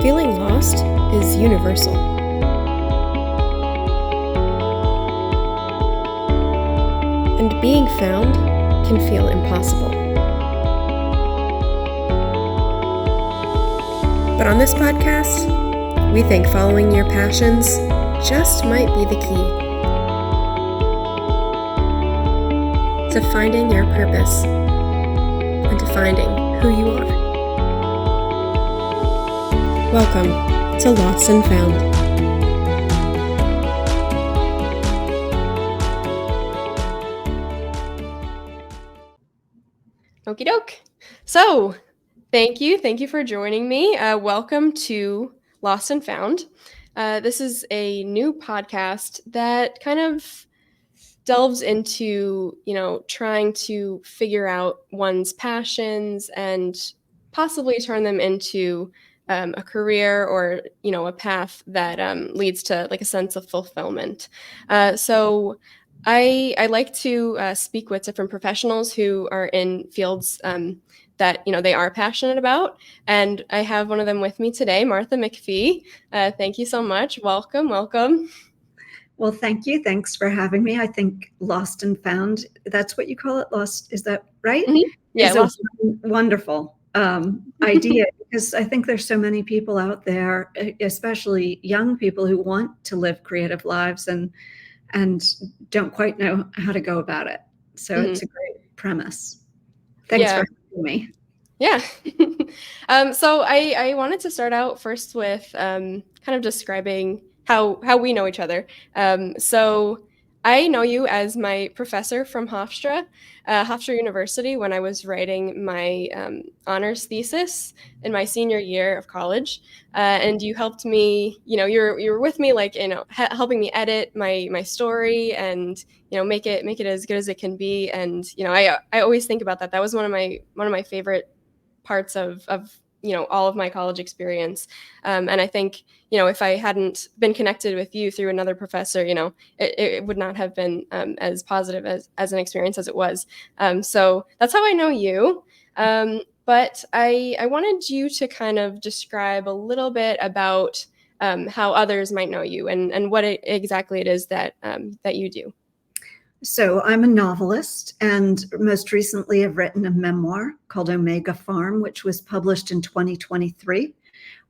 Feeling lost is universal. And being found can feel impossible. But on this podcast, we think following your passions just might be the key to finding your purpose and to finding who you are. Welcome to Lost and Found. Okie doke. So, thank you for joining me. Welcome to Lost and Found. This is a new podcast that kind of delves into, trying to figure out one's passions and possibly turn them into a career or, a path that leads to like a sense of fulfillment. So I like to speak with different professionals who are in fields that, they are passionate about. And I have one of them with me today, Martha McPhee. Thank you so much. Welcome. Well, thank you. Thanks for having me. I think Lost and Found, that's what you call it, Lost, is that right? Mm-hmm. Yeah, It's a wonderful idea because I think there's so many people out there, especially young people who want to live creative lives and don't quite know how to go about it. So It's a great premise. Thanks for having me. Yeah. So I wanted to start out first with kind of describing how we know each other. So I know you as my professor from Hofstra University when I was writing my honors thesis in my senior year of college. And you helped me, you were with me, like, helping me edit my story and, make it as good as it can be. And, I always think about that. That was one of my favorite parts of all of my college experience. And I think, if I hadn't been connected with you through another professor, it would not have been as positive as an experience as it was. So that's how I know you. But I wanted you to kind of describe a little bit about how others might know you and what exactly it is that you do. So I'm a novelist, and most recently I've written a memoir called Omega Farm, which was published in 2023.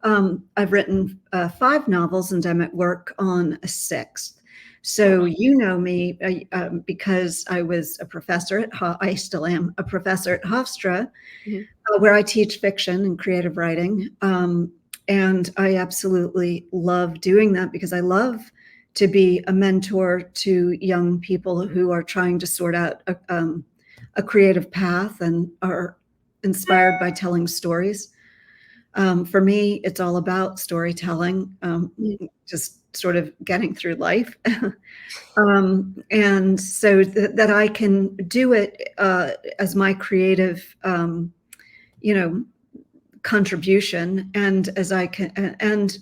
I've written 5 novels, and I'm at work on a 6th. So you know me because I was a professor I still am a professor at Hofstra, where I teach fiction and creative writing. And I absolutely love doing that because I love to be a mentor to young people who are trying to sort out a creative path and are inspired by telling stories. For me, it's all about storytelling, just sort of getting through life. And so that I can do it as my creative, contribution, and as I can, and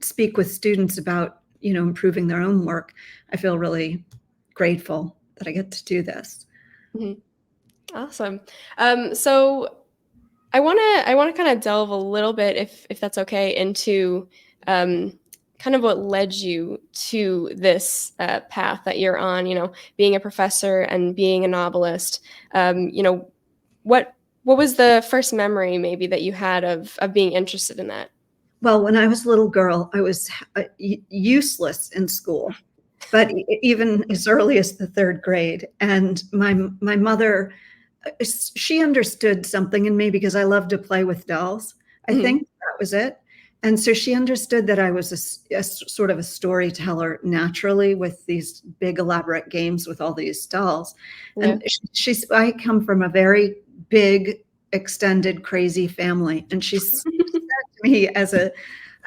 speak with students about, improving their own work. I feel really grateful that I get to do this. Awesome. So I want to kind of delve a little bit, if that's okay, into kind of what led you to this path that you're on, being a professor and being a novelist. What was the first memory maybe that you had of being interested in that? Well, when I was a little girl, I was useless in school, but even as early as the 3rd grade. And my mother, she understood something in me because I loved to play with dolls. I think that was it. And so she understood that I was a sort of a storyteller naturally with these big elaborate games with all these dolls. Yeah. And I come from a very big, extended, crazy family. And she said to me as a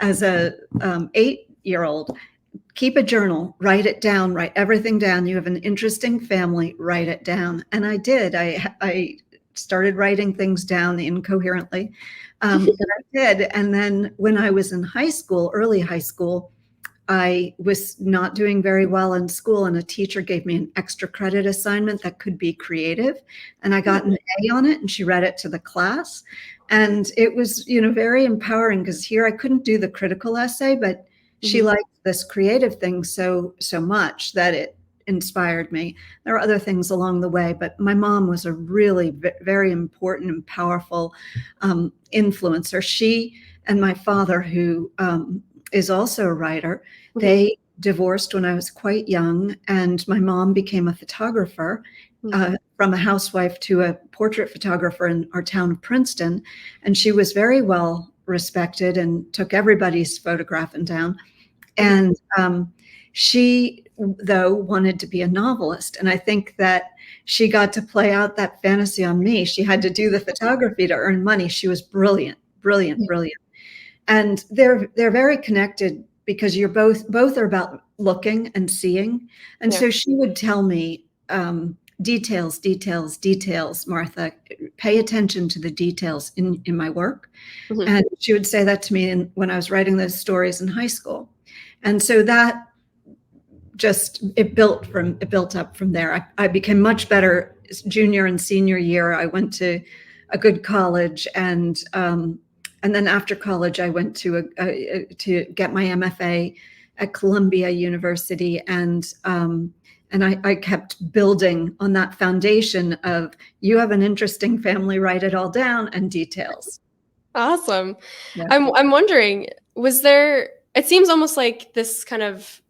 8-year-old, keep a journal, write it down, write everything down. You have an interesting family, write it down. And I did. I started writing things down incoherently. But I did. And then when I was in high school, early high school, I was not doing very well in school, and a teacher gave me an extra credit assignment that could be creative. And I got an A on it, and she read it to the class. And it was, very empowering because here I couldn't do the critical essay, but she Mhm. liked this creative thing so much that it inspired me. There are other things along the way, but my mom was a really very important and powerful influencer. She and my father, who is also a writer, Mhm. they divorced when I was quite young, and my mom became a photographer, Mhm. from a housewife to a portrait photographer in our town of Princeton. And she was very well respected and took everybody's photographing down. Mhm. And she, though, wanted to be a novelist. And I think that she got to play out that fantasy on me. She had to do the photography to earn money. She was brilliant, brilliant, Yeah. brilliant. And they're very connected because you're both are about looking and seeing. And Yeah. so she would tell me, details, details, details, Martha, pay attention to the details in my work. Mhm. And she would say that to me when I was writing those stories in high school. And so that just it built up from there. I became much better junior and senior year. I went to a good college, and then after college, I went to get my MFA at Columbia University, and I kept building on that foundation of you have an interesting family, write it all down, and details. Awesome. Yeah. I'm wondering, was there it seems almost like this kind of,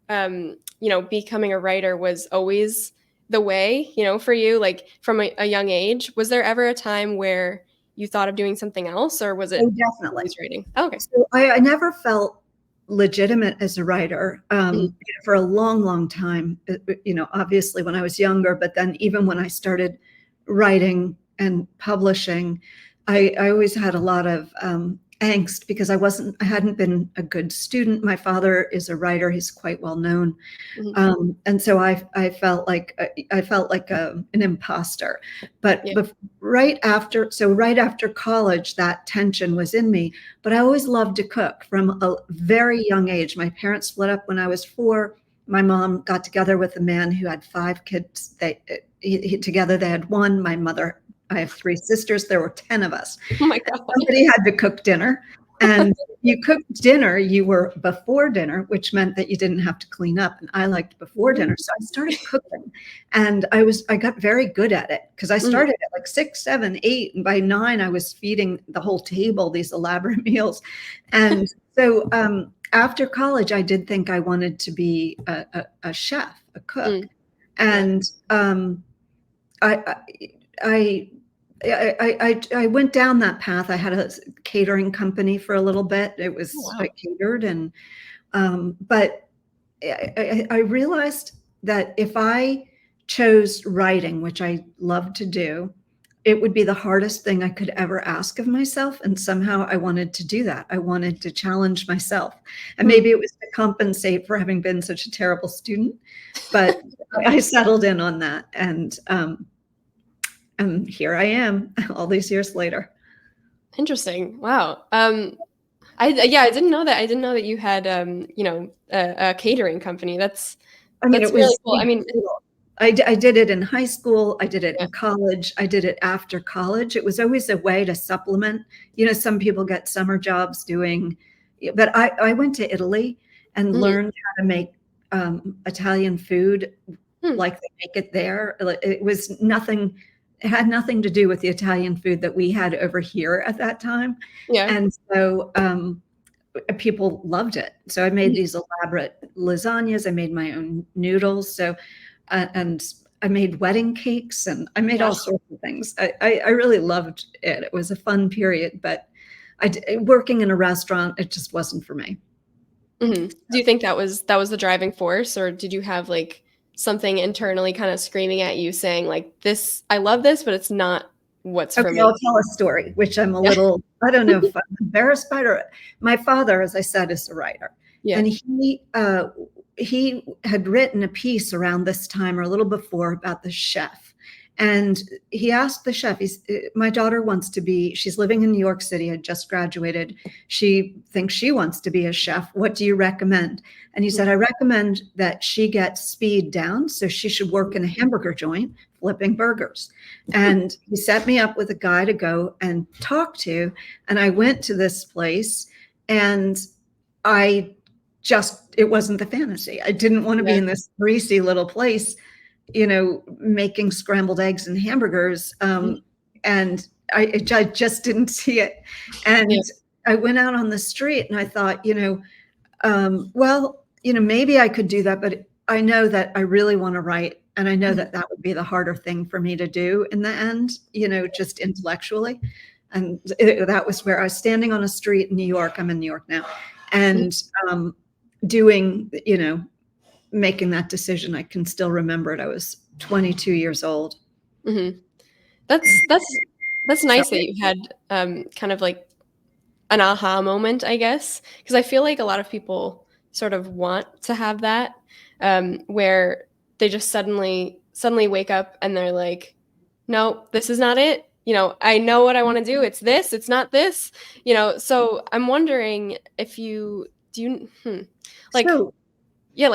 becoming a writer was always the way, for you, like, from a young age. Was there ever a time where you thought of doing something else, or was Oh, it definitely. always writing? Oh, okay. So I never felt legitimate as a writer, Mhm. for a long, long time. Obviously when I was younger, but then even when I started writing and publishing, I always had a lot of angst because I hadn't been a good student. My father is a writer; he's quite well known, Mhm. and so I felt like an imposter. But Yeah. right after college, that tension was in me. But I always loved to cook from a very young age. My parents split up when I was 4. My mom got together with a man who had 5 kids. Together they had 1. My mother, I have 3 sisters. There were 10 of us. Oh my god. Somebody had to cook dinner. And you cooked dinner, you were before dinner, which meant that you didn't have to clean up. And I liked before dinner. So I started cooking, and I got very good at it because I Mhm. started at like 6, 7, 8. And by 9, I was feeding the whole table these elaborate meals. And so after college, I did think I wanted to be a chef, a cook. Mm. Yeah. And I, I, I went down that path. I had a catering company for a little bit. Oh, I wow. catered, and but I realized that if I chose writing, which I love to do, it would be the hardest thing I could ever ask of myself. And somehow I wanted to do that. I wanted to challenge myself. And Mm. maybe it was to compensate for having been such a terrible student, but I settled in on that. And here I am all these years later. Interesting. Wow. I didn't know that. I didn't know that you had, a catering company. I mean, That's it really was cool. I mean, I did it in high school. I did it yeah. in college. I did it after college. It was always a way to supplement. Some people get summer jobs doing, but I went to Italy and Mhm. learned how to make Italian food Hmm. like they make it there. It was nothing, it had nothing to do with the Italian food that we had over here at that time. Yeah. And so people loved it. So I made Mhm. these elaborate lasagnas. I made my own noodles. And I made wedding cakes, and I made Wow. all sorts of things. I really loved it. It was a fun period, but working in a restaurant, it just wasn't for me. Mhm. Do you think that was the driving force, or did you have, like, something internally kinda screaming at you saying, like, "This I love this, but it's not what's for Okay, me." I'll tell a story, which I'm a Yeah. little, I don't know if I'm embarrassed by it. My father, as I said, is a writer, Yeah. and he had written a piece around this time or a little before about the chef. And he asked the chef, my daughter wants to be, she's living in New York City, had just graduated. She thinks she wants to be a chef. What do you recommend? And he said, I recommend that she get speed down. So she should work in a hamburger joint, flipping burgers. And he set me up with a guy to go and talk to. And I went to this place, and it wasn't the fantasy. I didn't want to be in this greasy little place, making scrambled eggs and hamburgers. And I just didn't see it. And I went out on the street and I thought, maybe I could do that, but I know that I really want to write. And I know that would be the harder thing for me to do in the end, just intellectually. And that was where I was standing on a street in New York. I'm in New York now. And doing, making that decision. I can still remember it. I was 22 years old. Mm-hmm. That's nice that you had kind of like an aha moment, I guess, because I feel like a lot of people sort of want to have that where they just suddenly wake up and they're like, no, this is not it. I know what I want to do. It's this, it's not this, so I'm wondering if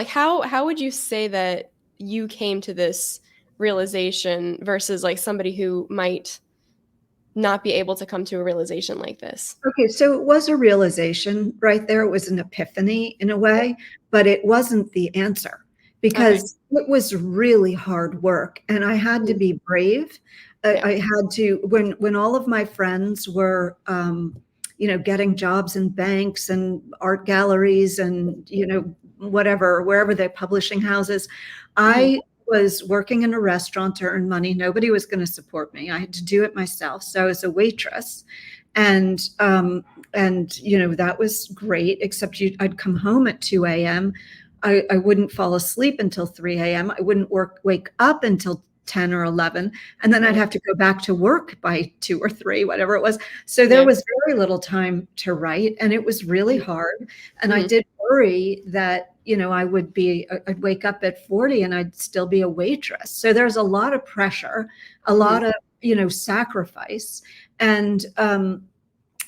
how would you say that you came to this realization versus like somebody who might not be able to come to a realization like this? Okay, so it was a realization right there. It was an epiphany in a way, but it wasn't the answer because it was really hard work, and I had to be brave. I had to, when all of my friends were, getting jobs in banks and art galleries and, wherever they're publishing houses, I was working in a restaurant to earn money. Nobody was going to support me. I had to do it myself. So I was a waitress, and that was great, except I'd come home at 2 a.m. I wouldn't fall asleep until 3 a.m. I wouldn't wake up until 10 or 11. And then I'd have to go back to work by 2 or 3, whatever it was. So there was very little time to write, and it was really hard. And I did worry that, I'd wake up at 40 and I'd still be a waitress. So there's a lot of pressure, a lot of, sacrifice. And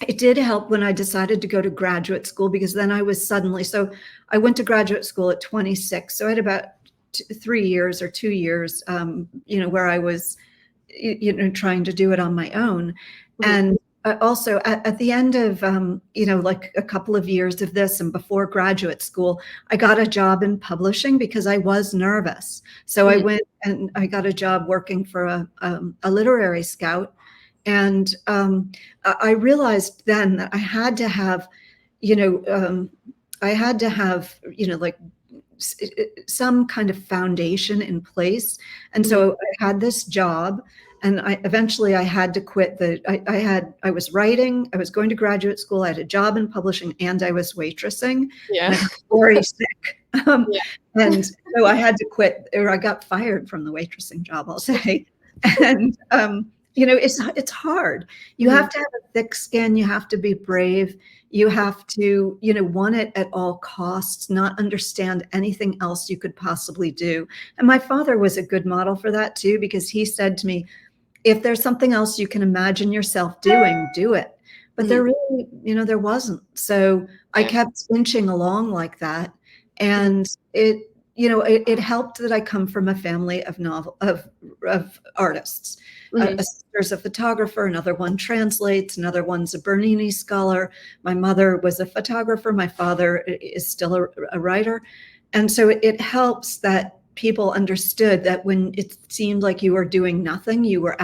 it did help when I decided to go to graduate school, because then I went to graduate school at 26. So I had about 3 years or 2 years, where I was, trying to do it on my own. And also at the end of, like a couple of years of this and before graduate school, I got a job in publishing because I was nervous. So I went and I got a job working for a literary scout. And I realized then that I had to have, like some kind of foundation in place. And so I had this job, and eventually I had to quit I was writing, I was going to graduate school, I had a job in publishing, and I was waitressing. Yeah. And I was very sick. And so I had to quit, or I got fired from the waitressing job, I'll say. And, it's hard. You have to have a thick skin. You have to be brave. You have to, want it at all costs, not understand anything else you could possibly do. And my father was a good model for that too, because he said to me, if there's something else you can imagine yourself doing, do it. But there really, there wasn't. So I kept inching along like that. And it helped that I come from a family of artists. A sister's a photographer, another one translates, another one's a Bernini scholar. My mother was a photographer. My father is still a writer. And so it helps that people understood that when it seemed like you were doing nothing, you were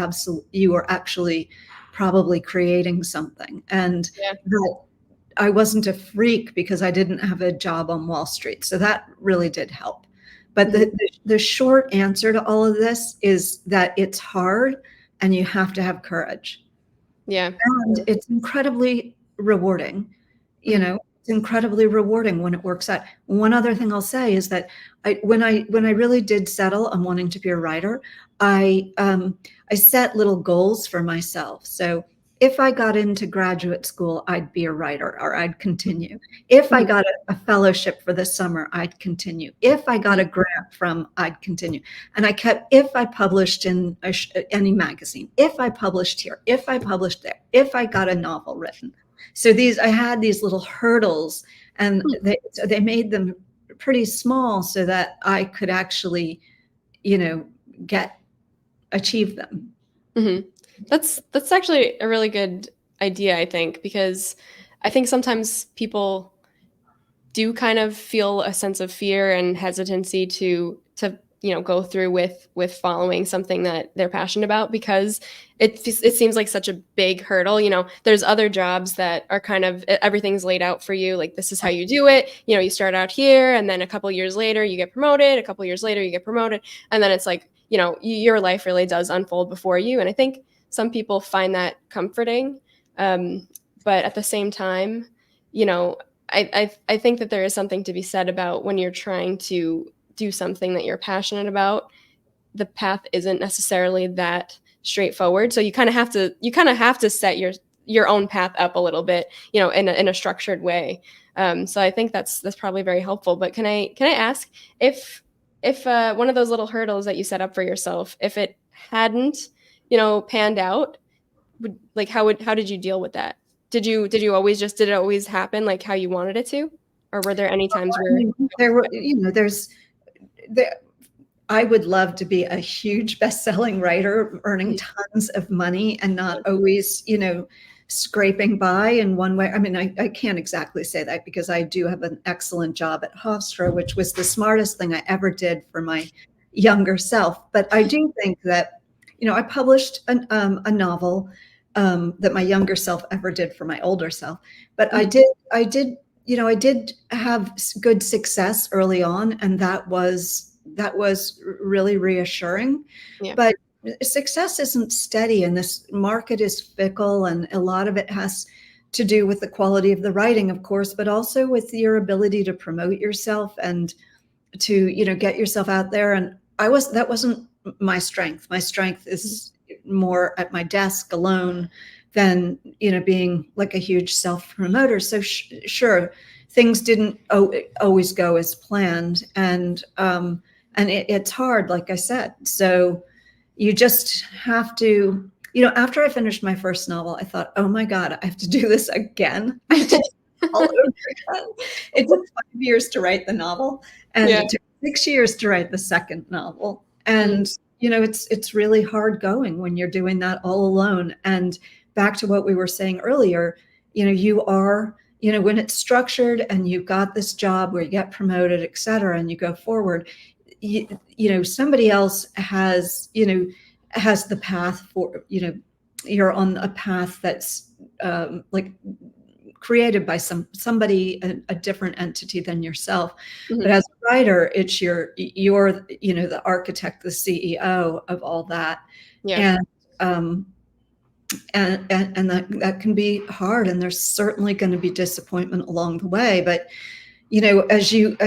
actually probably creating something. And that I wasn't a freak because I didn't have a job on Wall Street. So that really did help. But the short answer to all of this is that it's hard and you have to have courage. Yeah. And it's incredibly rewarding. It's incredibly rewarding when it works out. One other thing I'll say is that when I really did settle on wanting to be a writer, I set little goals for myself. So if I got into graduate school, I'd be a writer or I'd continue. If I Mhm. got a fellowship for the summer, I'd continue. If I got a grant from, I'd continue. And I kept, if I published in any magazine, if I published here, if I published there, if I got a novel written. So I had these little hurdles, and they made them pretty small so that I could actually, you know, achieve them. Mhm. That's actually a really good idea, I think, because I think sometimes people do kind of feel a sense of fear and hesitancy to go through with following something that they're passionate about, because it seems like such a big hurdle. There's other jobs that are kind of everything's laid out for you, like this is how you do it. You start out here, and then a couple years later you get promoted, a couple years later you get promoted, and then it's like your life really does unfold before you. And I think some people find that comforting, but at the same time, you know I think that there is something to be said about when you're trying to do something that you're passionate about. The path isn't necessarily that straightforward, so you kind of have to set your own path up a little bit, in a structured way. So I think that's probably very helpful. But can I ask if one of those little hurdles that you set up for yourself, if it hadn't panned out, how did you deal with that? Did it always happen like how you wanted it to? Or were there any times I where mean, there were, there, I would love to be a huge best-selling writer, earning Mhm. tons of money and not always, scraping by in one way. I mean, I can't exactly say that because I do have an excellent job at Hofstra, which was the smartest thing I ever did for my younger self. But I do think that, I published a novel that my younger self ever did for my older self. But I Mhm. did, I did, I did have good success early on, and that was really reassuring. Yeah. But success isn't steady, and this market is fickle, and a lot of it has to do with the quality of the writing, of course, but also with your ability to promote yourself and to get yourself out there. And that wasn't my strength. My strength is more at my desk alone than being like a huge self promoter. So sure, things didn't always go as planned, and it's hard, like I said. So you just have to, after I finished my first novel, I thought, oh my God, I have to do this again. I have to do it all over again. It took 5 years to write the novel, and Yeah. it took 6 years to write the second novel. Mhm. And, it's really hard going when you're doing that all alone. And back to what we were saying earlier, you are, when it's structured and you've got this job where you get promoted, et cetera, and you go forward, somebody else has the path for, you're on a path that's like created by somebody, a different entity than yourself. But Mhm. as a writer, you're the architect, the CEO of all that. Yeah. And um and that can be hard, and there's certainly going to be disappointment along the way. But as you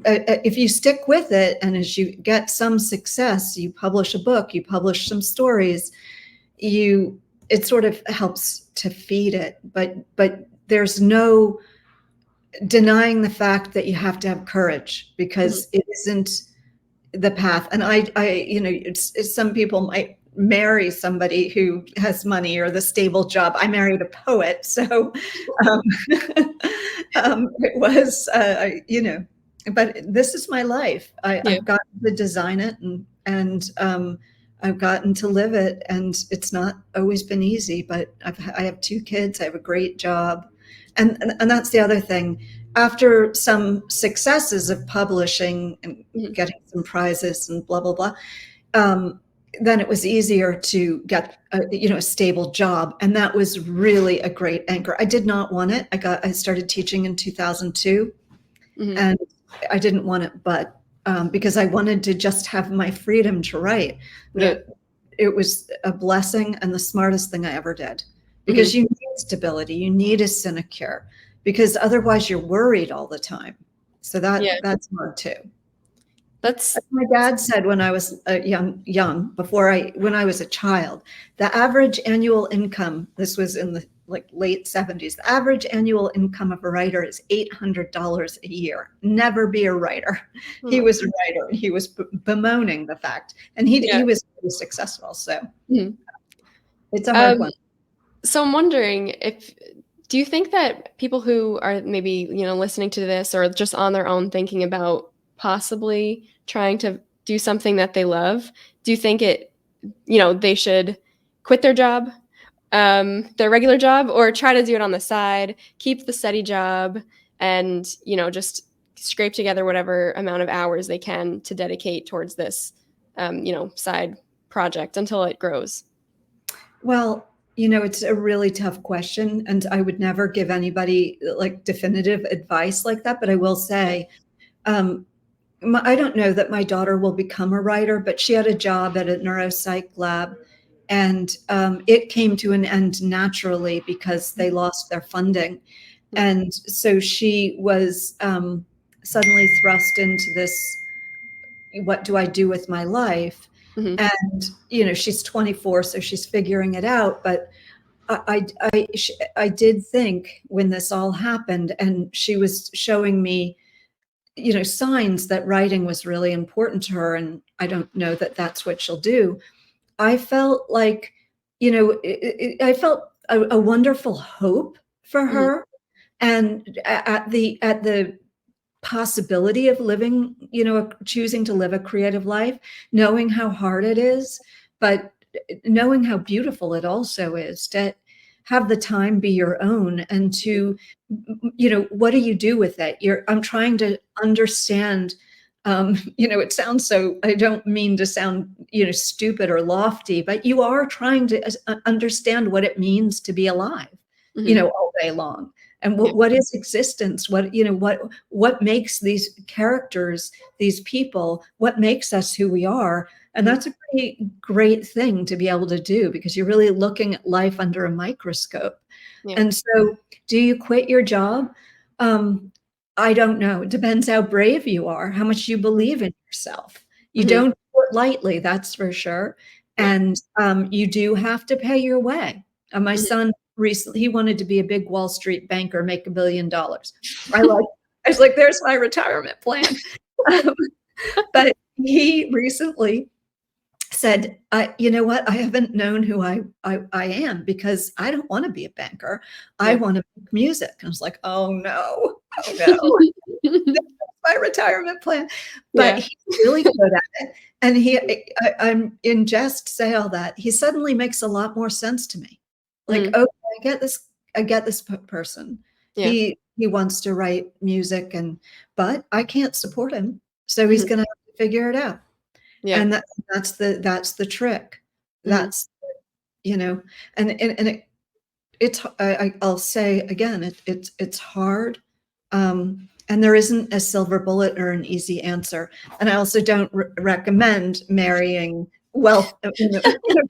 if you stick with it, and as you get some success, you publish a book, you publish some stories, it sort of helps to feed it. But there's no denying the fact that you have to have courage, Mhm. because it isn't the path. And it's some people might marry somebody who has money or the stable job. I married a poet, so um, it was but this is my life. Yeah. I've gotten to design it, and I've gotten to live it, and it's not always been easy. But I have 2 kids. I have a great job, and that's the other thing. After some successes of publishing and Mhm. getting some prizes and blah blah blah, um, then it was easier to get a stable job, and that was really a great anchor. I did not want it. I started teaching in 2002, Mhm. and I didn't want it, but because I wanted to just have my freedom to write. But Yeah. it was a blessing and the smartest thing I ever did, because Mhm. you need stability, you need a sinecure, because otherwise you're worried all the time. So Yeah. that's hard too. That's My dad said when I was when I was a child, the average annual income, this was in the like late 70s, the average annual income of a writer is $800 a year. Never be a writer. oh He my, was a writer and he was bemoaning the fact, and yeah. he was really successful. So Mhm. it's a hard Um, one. so I'm wondering if do you think that people who are maybe, listening to this or just on their own thinking about possibly trying to do something that they love, do you think they should quit their job, their regular job, or try to do it on the side, keep the steady job, and, just scrape together whatever amount of hours they can to dedicate towards this, side project until it grows? Well, it's a really tough question, and I would never give anybody like definitive advice like that. But I will say, um, I don't know that my daughter will become a writer, but she had a job at a neuropsych lab, and it came to an end naturally because they lost their funding. And so she was suddenly thrust into this, what do I do with my life? Mm-hmm. And, she's 24, so she's figuring it out. But I did think when this all happened, and she was showing me, signs that writing was really important to her, and I don't know that that's what she'll do. I felt like, I felt a wonderful hope for Mm-hmm. her, and at the possibility of living, choosing to live a creative life, knowing how hard it is, but knowing how beautiful it also is to have the time be your own, and to, what do you do with it? I'm trying to understand. It sounds so, I don't mean to sound, stupid or lofty, but you are trying to understand what it means to be alive, Mm-hmm. all day long. And Yeah. what is existence? What makes these characters, these people, what makes us who we are? And Mm-hmm. that's a pretty great thing to be able to do, because you're really looking at life under a microscope. Yeah. And so, do you quit your job? Um, I don't know. It depends how brave you are, how much you believe in yourself. You Mm-hmm. don't do it lightly, that's for sure. Yeah. And you do have to pay your way. My Mm-hmm. son recently, he wanted to be a big Wall Street banker, make $1 billion. I like, I was like, there's my retirement plan. Um, but he recently said, you know what? I haven't known who I am, because I don't want to be a banker. I Yeah. want to make music. And I was like, oh no, oh no, my retirement plan. But Yeah. he's really good at it. And I'm in jest say all that. He suddenly makes a lot more sense to me. Like, Mm. okay, I get this person. Yeah. He wants to write music, but I can't support him. So he's Mhm. gonna have to figure it out. Yeah. And that's the trick. Mhm. That's, you know, and I'll say again, it's hard. And there isn't a silver bullet or an easy answer. And I also don't recommend marrying wealth, spend all your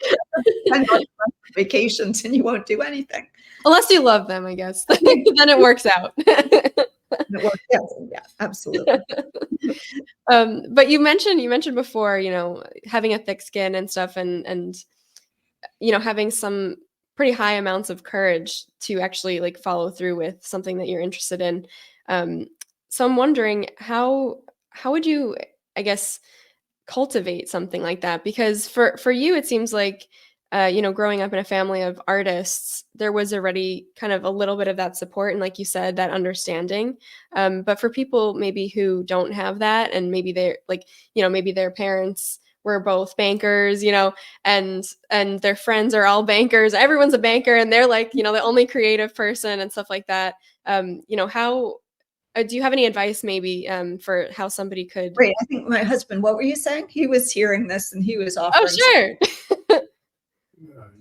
money on vacations and you won't do anything. Unless you love them, I guess. Yeah, Then it works out. it works. Yes, yeah, absolutely. But you mentioned before, having a thick skin and stuff, and having some pretty high amounts of courage to actually like follow through with something that you're interested in. Um, so I'm wondering how would you, I guess, cultivate something like that? Because for you, it seems like growing up in a family of artists, there was already kind of a little bit of that support and, like you said, that understanding. But for people maybe who don't have that, and maybe they're like, maybe their parents were both bankers, and their friends are all bankers. Everyone's a banker, and they're like, the only creative person and stuff like that. How do you have any advice maybe for how somebody could? Great. I think my husband, what were you saying? He was hearing this and he was Oh, offering. sure.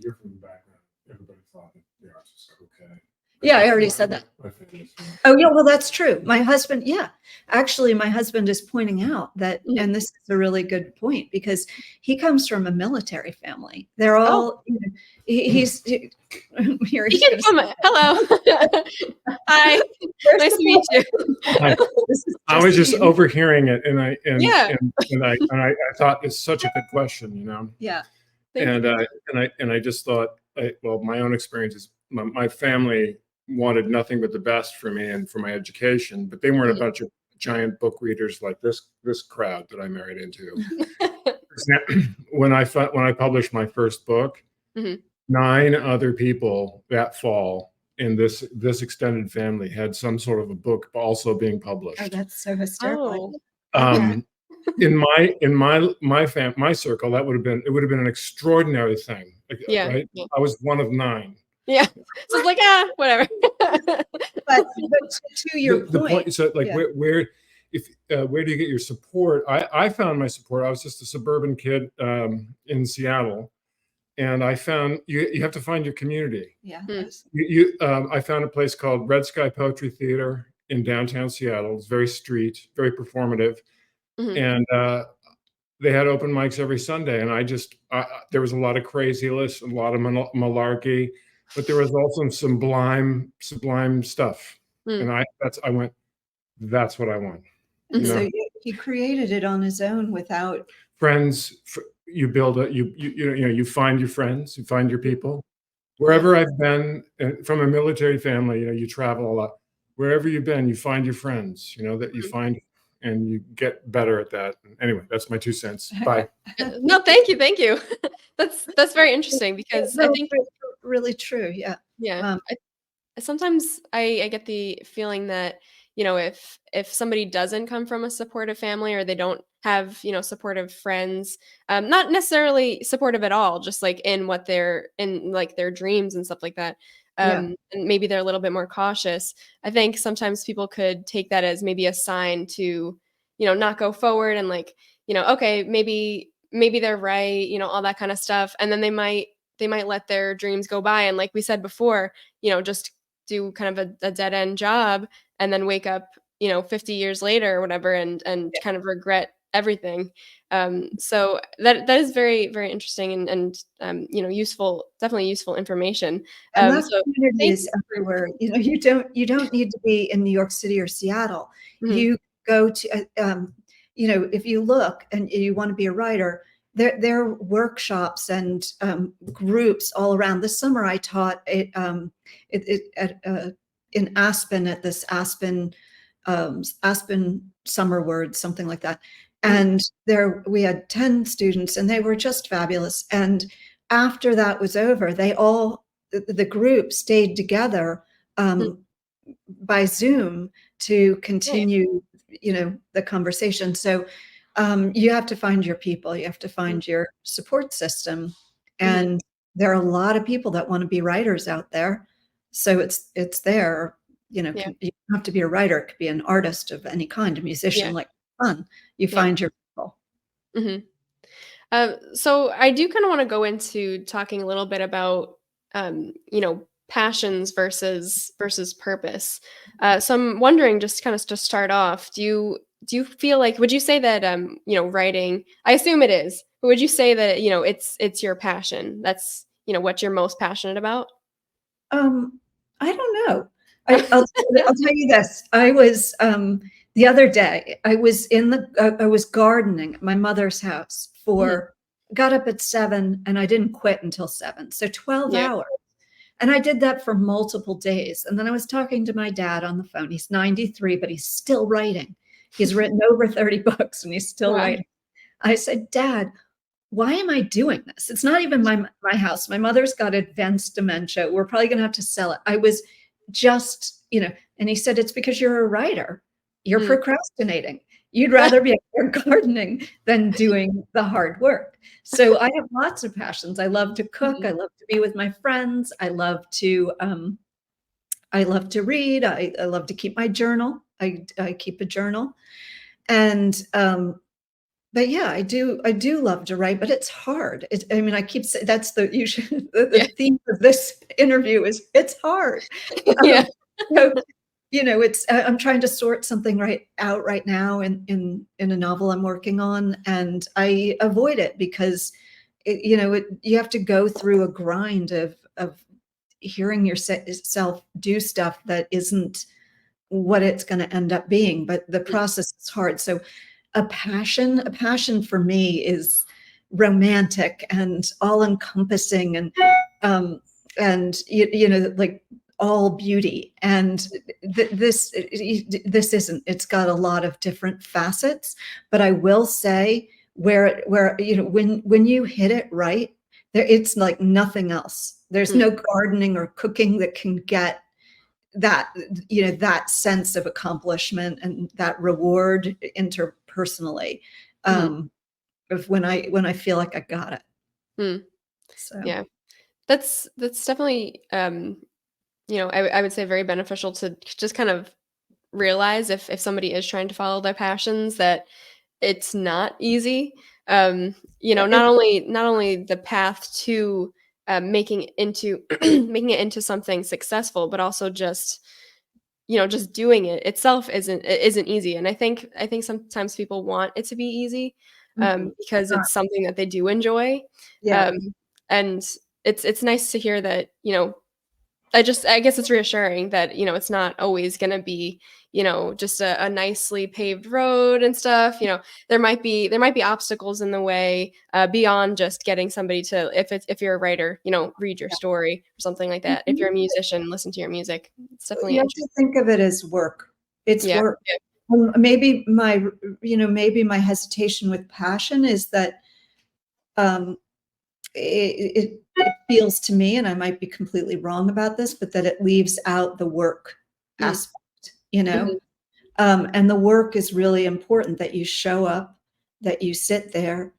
You're from the background. Everybody thought that the arts was okay. Yeah, I already said that. I finished. Oh, yeah, well, that's true. My husband, yeah. actually, my husband is pointing out that, Mhm. and this is a really good point, because he comes from a military family. They're Oh, all, here he he's can going to come. Hello. Hi. there's Nice the to meet you. I, This is I was just Justine. overhearing it, and Yeah. I thought it's such a good question, you know. Yeah. Thank And you. I just thought, well, my own experience is my family wanted nothing but the best for me and for my education, but they weren't a Mhm. bunch of giant book readers like this crowd that I married into. When I published my first book, Mhm. 9 other people that fall in this extended family had some sort of a book also being Oh, published. that's so hysterical. Oh, okay. Um, my circle, it would have been an extraordinary thing, like, Yeah. right? Yeah. I was one of 9. Yeah. So it's like, whatever. But to your The point, point, so like yeah, where do you get your support? I found my support. I was just a suburban kid in Seattle, and I found you have to find your community. yeah, Mm. I found a place called Red Sky Poetry Theater in downtown Seattle. It's very street, very performative, Mhm. and they had open mics every Sunday, and there was a lot of craziness, a lot of malarkey, but there was also some sublime stuff. Mm. And I went, that's what I want. You and so know, he created it on his own without. friends, you build you find your friends, you find your people. Yeah. Wherever I've been, from a military family, you travel a lot. Wherever you've been, you find your friends, that you Mhm. find, and you get better at that. Anyway, that's my 2 cents. Bye. No, thank you. Thank you. That's very interesting because I No, think, really true. Yeah. yeah, Um, sometimes I get the feeling that, if somebody doesn't come from a supportive family or they don't have, supportive friends, not necessarily supportive at all, just like in what they're in, like their dreams and stuff like that. yeah. And maybe they're a little bit more cautious. I think sometimes people could take that as maybe a sign to, not go forward and like, okay, maybe they're right, all that kind of stuff. And then they might let their dreams go by. And like we said before, just do kind of a dead end job and then wake up, 50 years later or whatever and kind of regret everything. So that is very, very interesting useful, definitely useful information. And that So community thank is you. everywhere. You don't need to be in New York City or Seattle. Mhm. You go to, if you look and you want to be a writer, there are workshops and groups all around. This summer, I taught in Aspen at this Aspen Summer Words, something like that. Mhm. And there we had 10 students, and they were just fabulous. And after that was over, the group stayed together Mhm. um, by Zoom to Nice. continue, the conversation. So you have to find your people, you have to Mhm. find your support system, Mhm. and there are a lot of people that want to be writers out there. So it's there. Yeah. You don't have to be a writer; it could be an artist of any kind, a Yeah. musician, like fun. You Yeah. find your people. Mhm. So I do kind of want to go into talking a little bit about, passions versus purpose. So I'm wondering, just kind of to start off, do you feel like, would you say that, writing? I assume it is, but would you say that, it's your passion? That's, what you're most passionate about? Um, I don't know. I'll tell you this. I was the other day. I was gardening at my mother's house Mhm. got up at 7 and I didn't quit until 7. So 12 Yeah. hours. And I did that for multiple days. And then I was talking to my dad on the phone. He's 93, but he's still writing. He's written over 30 books and he's still Wow. writing. I said, Dad, why am I doing this? It's not even my house. My mother's got advanced dementia. We're probably going to have to sell it. I was just, and he said, it's because you're a writer. You're Mm. procrastinating. You'd rather be out there gardening than doing the hard work. So I have lots of passions. I love to cook. Mhm. I love to be with my friends. I love to read. I love to keep my journal. I keep a journal. And but yeah, I do love to write, but it's hard. I mean, I keep saying that's the Yeah. theme of this interview is it's hard. Um, Yeah. so I'm trying to sort something out right now in a novel I'm working on, and I avoid it because you have to go through a grind of hearing yourself do stuff that isn't what it's going to end up being, but the process is hard. So a passion for me is romantic and all encompassing, um and like all beauty. And this isn't. It's got a lot of different facets, but I will say, where when you hit it right there, it's like nothing else. There's Mm, no gardening or cooking that can get that that sense of accomplishment and that reward interpersonally, mhm, of when I feel like I got it. mm, So yeah. That's definitely, I would say very beneficial to just kind of realize if somebody is trying to follow their passions that it's not easy. Not only the path to, making it into making it into something successful, but also just doing it itself isn't easy. And I think sometimes people want it to be easy, Mhm. because it's something that they do enjoy. Yeah. Um, and it's nice to hear that, I guess it's reassuring that, it's not always gonna be, just a nicely paved road and stuff. There might be obstacles in the way, beyond just getting somebody to, if you're a writer, read your story or something like that. If you're a musician, listen to your music. It's definitely You have interesting. to think of it as work. It's Yeah, work. yeah. Maybe my hesitation with passion is that, um, it feels to me, and I might be completely wrong about this, but that it leaves out the work Mm, aspect, you know? mhm, And the work is really important, that you show up, that you sit there,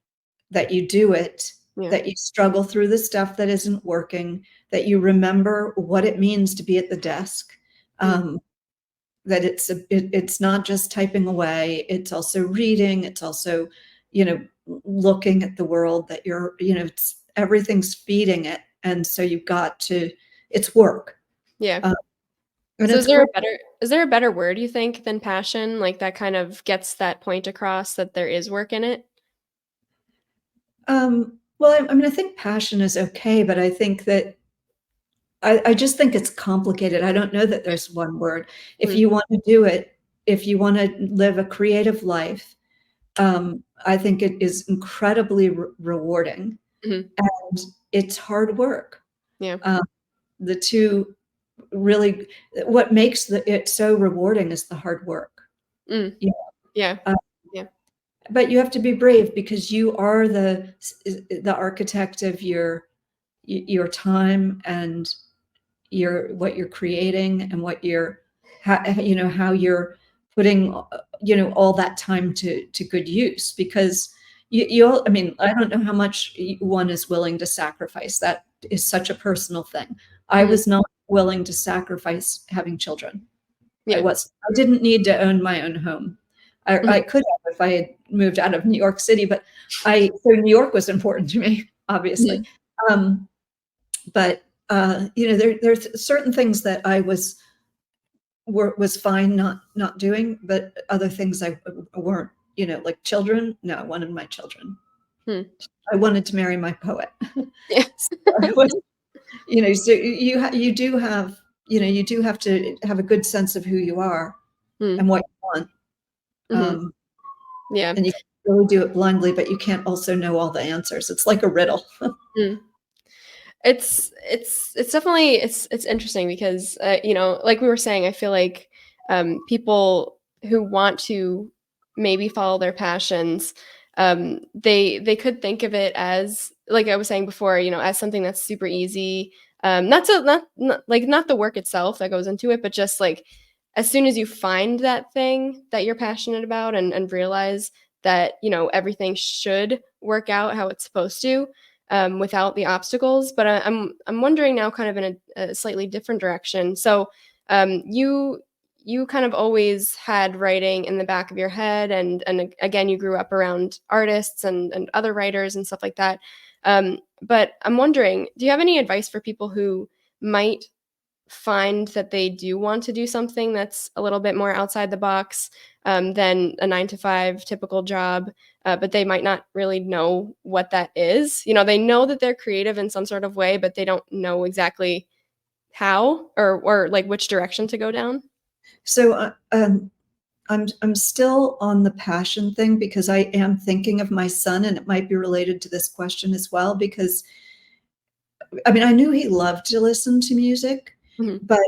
that you do it, yeah, that you struggle through the stuff that isn't working, that you remember what it means to be at the desk, mm, um, that it's not just typing away, it's also reading, it's also, looking at the world, that everything's feeding it. And so you've got to, it's work. yeah. Uh, and So it's work. is there a better word you think than passion, like, that kind of gets that point across that there is work in it? Well, I mean, I think passion is okay, but I think that I just think it's complicated. I don't know that there's one word. If Mm, you want to do it, if you want to live a creative life, I think it is incredibly rewarding, mhm, and it's hard work. yeah, Um, the two really, what makes it so rewarding is the hard work. mm, Yeah. yeah, Uh, yeah, but you have to be brave because you are the architect of your time and what you're creating, and how you're putting all that time to good use, because I mean, I don't know how much one is willing to sacrifice. That is such a personal thing. I mhm, was not willing to sacrifice having children. yeah, I didn't need to own my own home. I mhm, could have if I had moved out of New York City, but so New York was important to me, obviously. mhm, Um, but there's certain things that I was fine not doing, but other things I weren't. Like children. No, I wanted my children. hmm, I wanted to marry my poet. yeah, So I was, so you do have to have a good sense of who you are mm, and what you want. mhm, Um, yeah, and you can really do it blindly, but you can't also know all the answers. It's like a riddle. mm. It's definitely it's interesting because, like we were saying, I feel like, people who want to maybe follow their passions, they could think of it as, like I was saying before, as something that's super easy. Not the work itself that goes into it, but just like as soon as you find that thing that you're passionate about, and realize that, everything should work out how it's supposed to, without the obstacles. But I'm wondering now, kind of in a slightly different direction. So, you kind of always had writing in the back of your head, and again, you grew up around artists and other writers and stuff like that. But I'm wondering, do you have any advice for people who might find that they do want to do something that's a little bit more outside the box than a 9 to 5 typical job, but they might not really know what that is. They know that they're creative in some sort of way, but they don't know exactly how or like which direction to go down. So I'm still on the passion thing because I am thinking of my son, and it might be related to this question as well. Because I mean, I knew he loved to listen to music, Mhm. but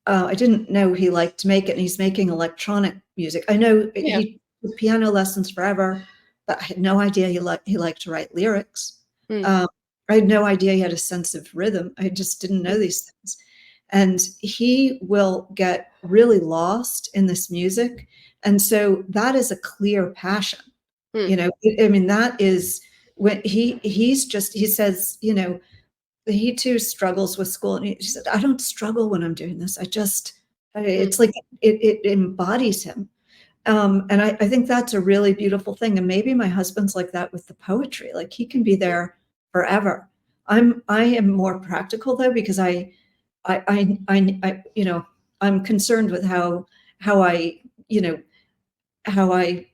I didn't know he liked to make it. And he's making electronic music. I know Yeah. he took piano lessons forever, but I had no idea he liked to write lyrics. Mm. Um, I had no idea he had a sense of rhythm. I just didn't know Mm. these things. And he will get really lost in this music. And so that is a clear passion. Mm. I mean, that is when he says, he too struggles with school. And he said, I don't struggle when I'm doing this. Mm. It's like it embodies him. And I think that's a really beautiful thing. And maybe my husband's like that with the poetry. Like he can be there forever. I am more practical though, because I'm concerned with how I, you know, how I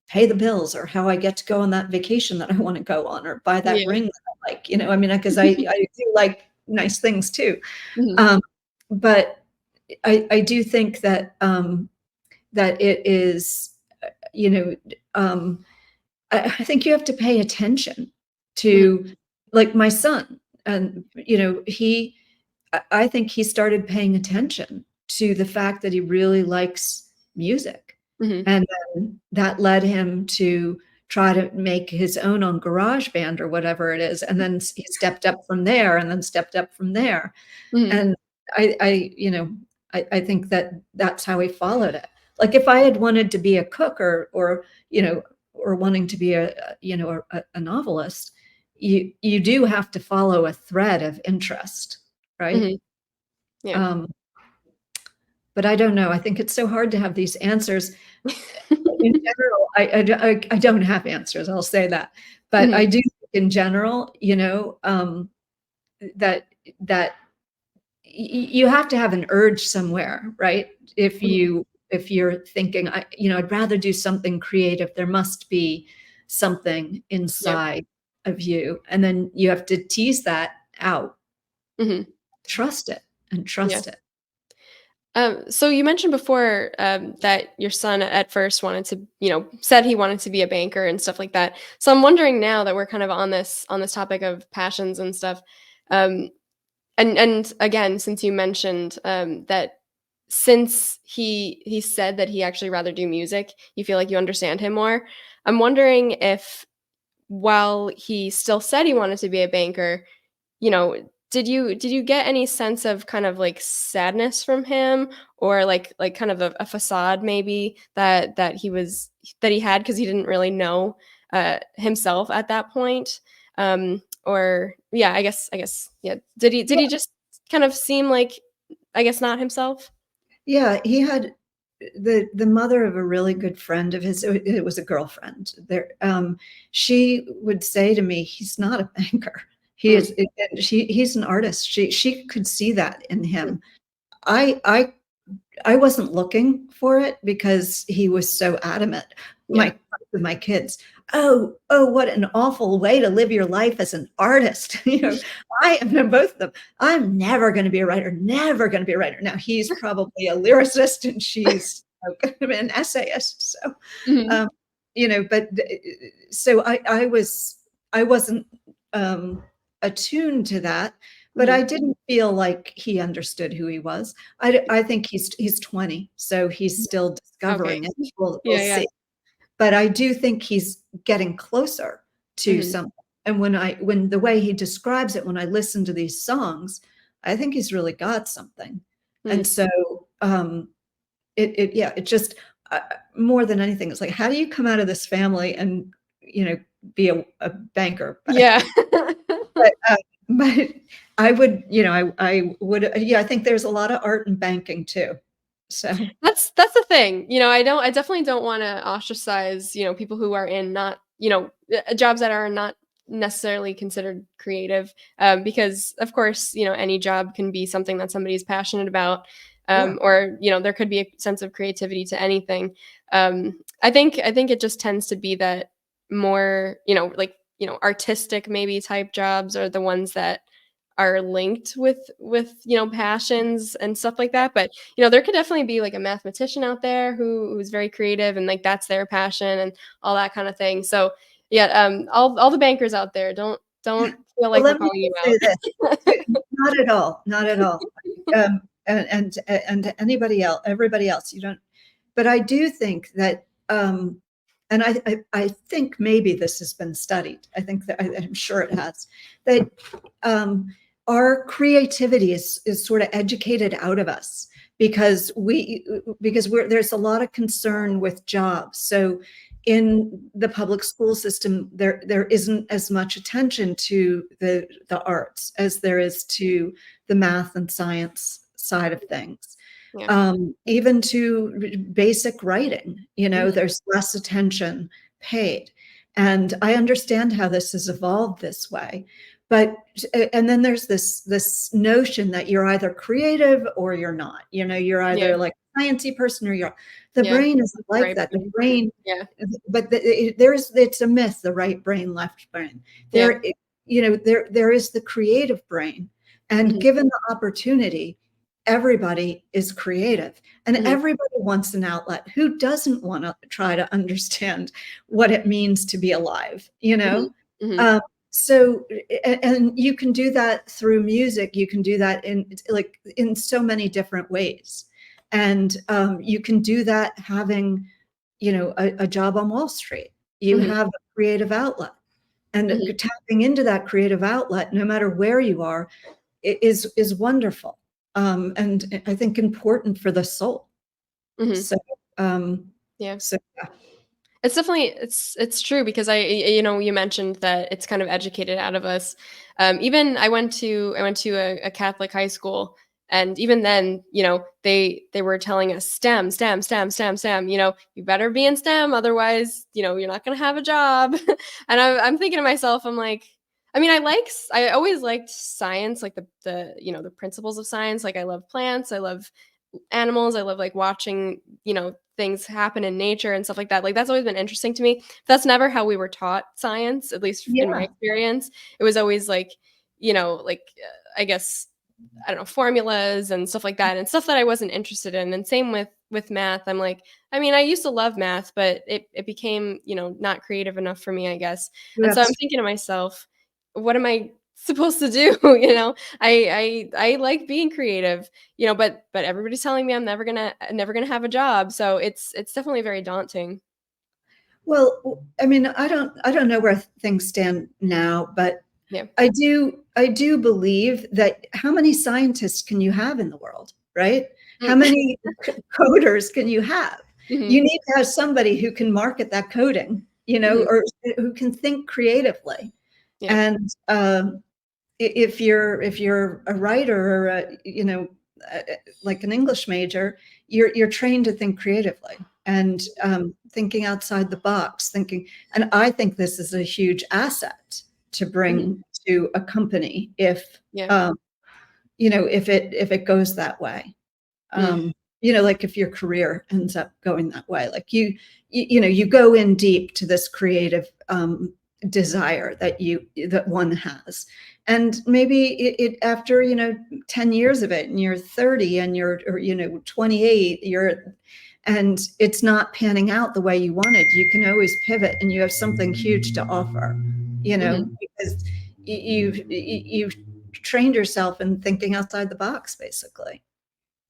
pay the bills, or how I get to go on that vacation that I want to go on, or buy that Yeah. ring that I like, I mean, because I do like nice things too. Mhm. Um, but I do think that, that it is, you know, um, I think you have to pay attention Mhm. to, like, my son. And, I think he started paying attention to the fact that he really likes music. Mhm. And then that led him to try to make his own on GarageBand or whatever it is. And then he stepped up from there, and then stepped up from there. Mhm. And I think that that's how he followed it. Like if I had wanted to be a cook, or wanting to be a novelist, you do have to follow a thread of interest, right? Mhm. Yeah. Um, but I don't know. I think it's so hard to have these answers. In general, I don't have answers. I'll say that, but I Mhm. do think in general, that that you have to have an urge somewhere, right? Mhm. If you're thinking, I'd rather do something creative, there must be something Yeah. inside of you, and then you have to tease that out, Mhm. trust it, and Yeah. trust it. So you mentioned before that your son at first wanted to, said he wanted to be a banker and stuff like that. So I'm wondering now that we're kind of on this topic of passions and stuff, um, and again, since you mentioned that since he said that he actually rather do music, you feel like you understand him more. I'm wondering if while he still said he wanted to be a banker, you know, did you get any sense of kind of like sadness from him or like kind of a facade maybe that he had because he didn't really know himself at that point? Or yeah, I guess yeah. Did he just kind of seem like I guess not himself? Yeah, he had the mother of a really good friend of his. It was a girlfriend. She would say to me, "He's not a banker. He Mm, is." He's an artist. She could see that in mm, him. I I I wasn't looking for it because he was so adamant. yeah. With my kids. Oh, what an awful way to live your life as an artist. I am no, both of them. I'm never going to be a writer, never going to be a writer. Now he's probably a lyricist and she's an essayist. So, Mhm, um, but so I wasn't attuned to that, but mhm. I didn't feel like he understood who he was. I think he's 20, so he's still Okay. discovering it. We'll Yeah, yeah. see. But I do think he's getting closer to Mhm, something. And when the way he describes it, when I listen to these songs, I think he's really got something. And mm. so, it just, more than anything, it's like, how do you come out of this family and, be a banker? Yeah. But, but I would, I would, yeah, I think there's a lot of art in banking too. So, That's the thing, I definitely don't wanna ostracize, people who are in not, jobs that are not necessarily considered creative, because of course, any job can be something that somebody's passionate about, Yeah. or there could be a sense of creativity to anything. I think it just tends to be that more, like, artistic maybe type jobs are the ones that are linked with passions and stuff like that. But there could definitely be like a mathematician out there who's very creative, and like that's their passion and all that kind of thing. So yeah, all the bankers out there, don't feel Well, like we're let me calling you just say this. out. Not at all, not at all. And anybody else, everybody else, you don't. But I do think that, and I think maybe this has been studied. I think that I'm sure it has. That our creativity is sort of educated out of us because there's a lot of concern with jobs. So in the public school system, there isn't as much attention to the arts as there is to the math and science side of things. Yeah. Even to basic writing, Mhm. there's less attention paid. And I understand how this has evolved this way. But and then there's this notion that you're either creative or you're not. You're Yeah. either like a sciencey person or you're. The Yeah. brain isn't like Right that. The brain. brain, Yeah. but it's a myth. The right brain, left brain. Yeah. There is the creative brain, and Mhm. given the opportunity, everybody is creative and Mhm. everybody wants an outlet. Who doesn't want to try to understand what it means to be alive, Mhm. Mhm. um, so and you can do that through music. You can do that in so many different ways, and you can do that having a job on Wall Street. You Mhm. have a creative outlet, and Mhm. tapping into that creative outlet, no matter where you are, is wonderful, and I think important for the soul. Mhm. So, um, Yeah. yeah. It's definitely it's true because you mentioned that it's kind of educated out of us. Even I went to a Catholic high school, and even then, they were telling us STEM, STEM, STEM, STEM, STEM. You better be in STEM, otherwise, you're not gonna have a job. And I'm thinking to myself, I'm like, I mean, I always liked science, like the principles of science. Like I love plants, I love animals. I love like watching, things happen in nature and stuff like that. Like that's always been interesting to me. That's never how we were taught science, at least in my Yeah. experience. It was always like, I guess I don't know, formulas and stuff like that, and stuff that I wasn't interested in. And same with math. I'm like, I mean, I used to love math, but it became, not creative enough for me, I guess. And so I'm That's thinking to myself, what am I supposed to do? I like being creative, but everybody's telling me I'm never gonna have a job. So it's definitely very daunting. Well, I mean, I don't know where things stand now, but Yeah. I do believe that how many scientists can you have in the world, right? How Mm. many coders can you have? You Mhm. need to have somebody who can market that coding, Mhm. or who can think creatively. Yeah. And if you're a writer or uh, like an English major, you're trained to think creatively and thinking outside the box, thinking. And I think this is a huge asset to Mhm. bring to a company if Yeah. um, if it goes that way. Mm. Like if your career ends up going that way, like you go in deep to this creative desire that one has, and maybe it after 10 years of it, and you're 30 and you're or 28, and it's not panning out the way you wanted. You can always pivot, and you have something huge to offer, Mhm. because you've trained yourself in thinking outside the box, basically,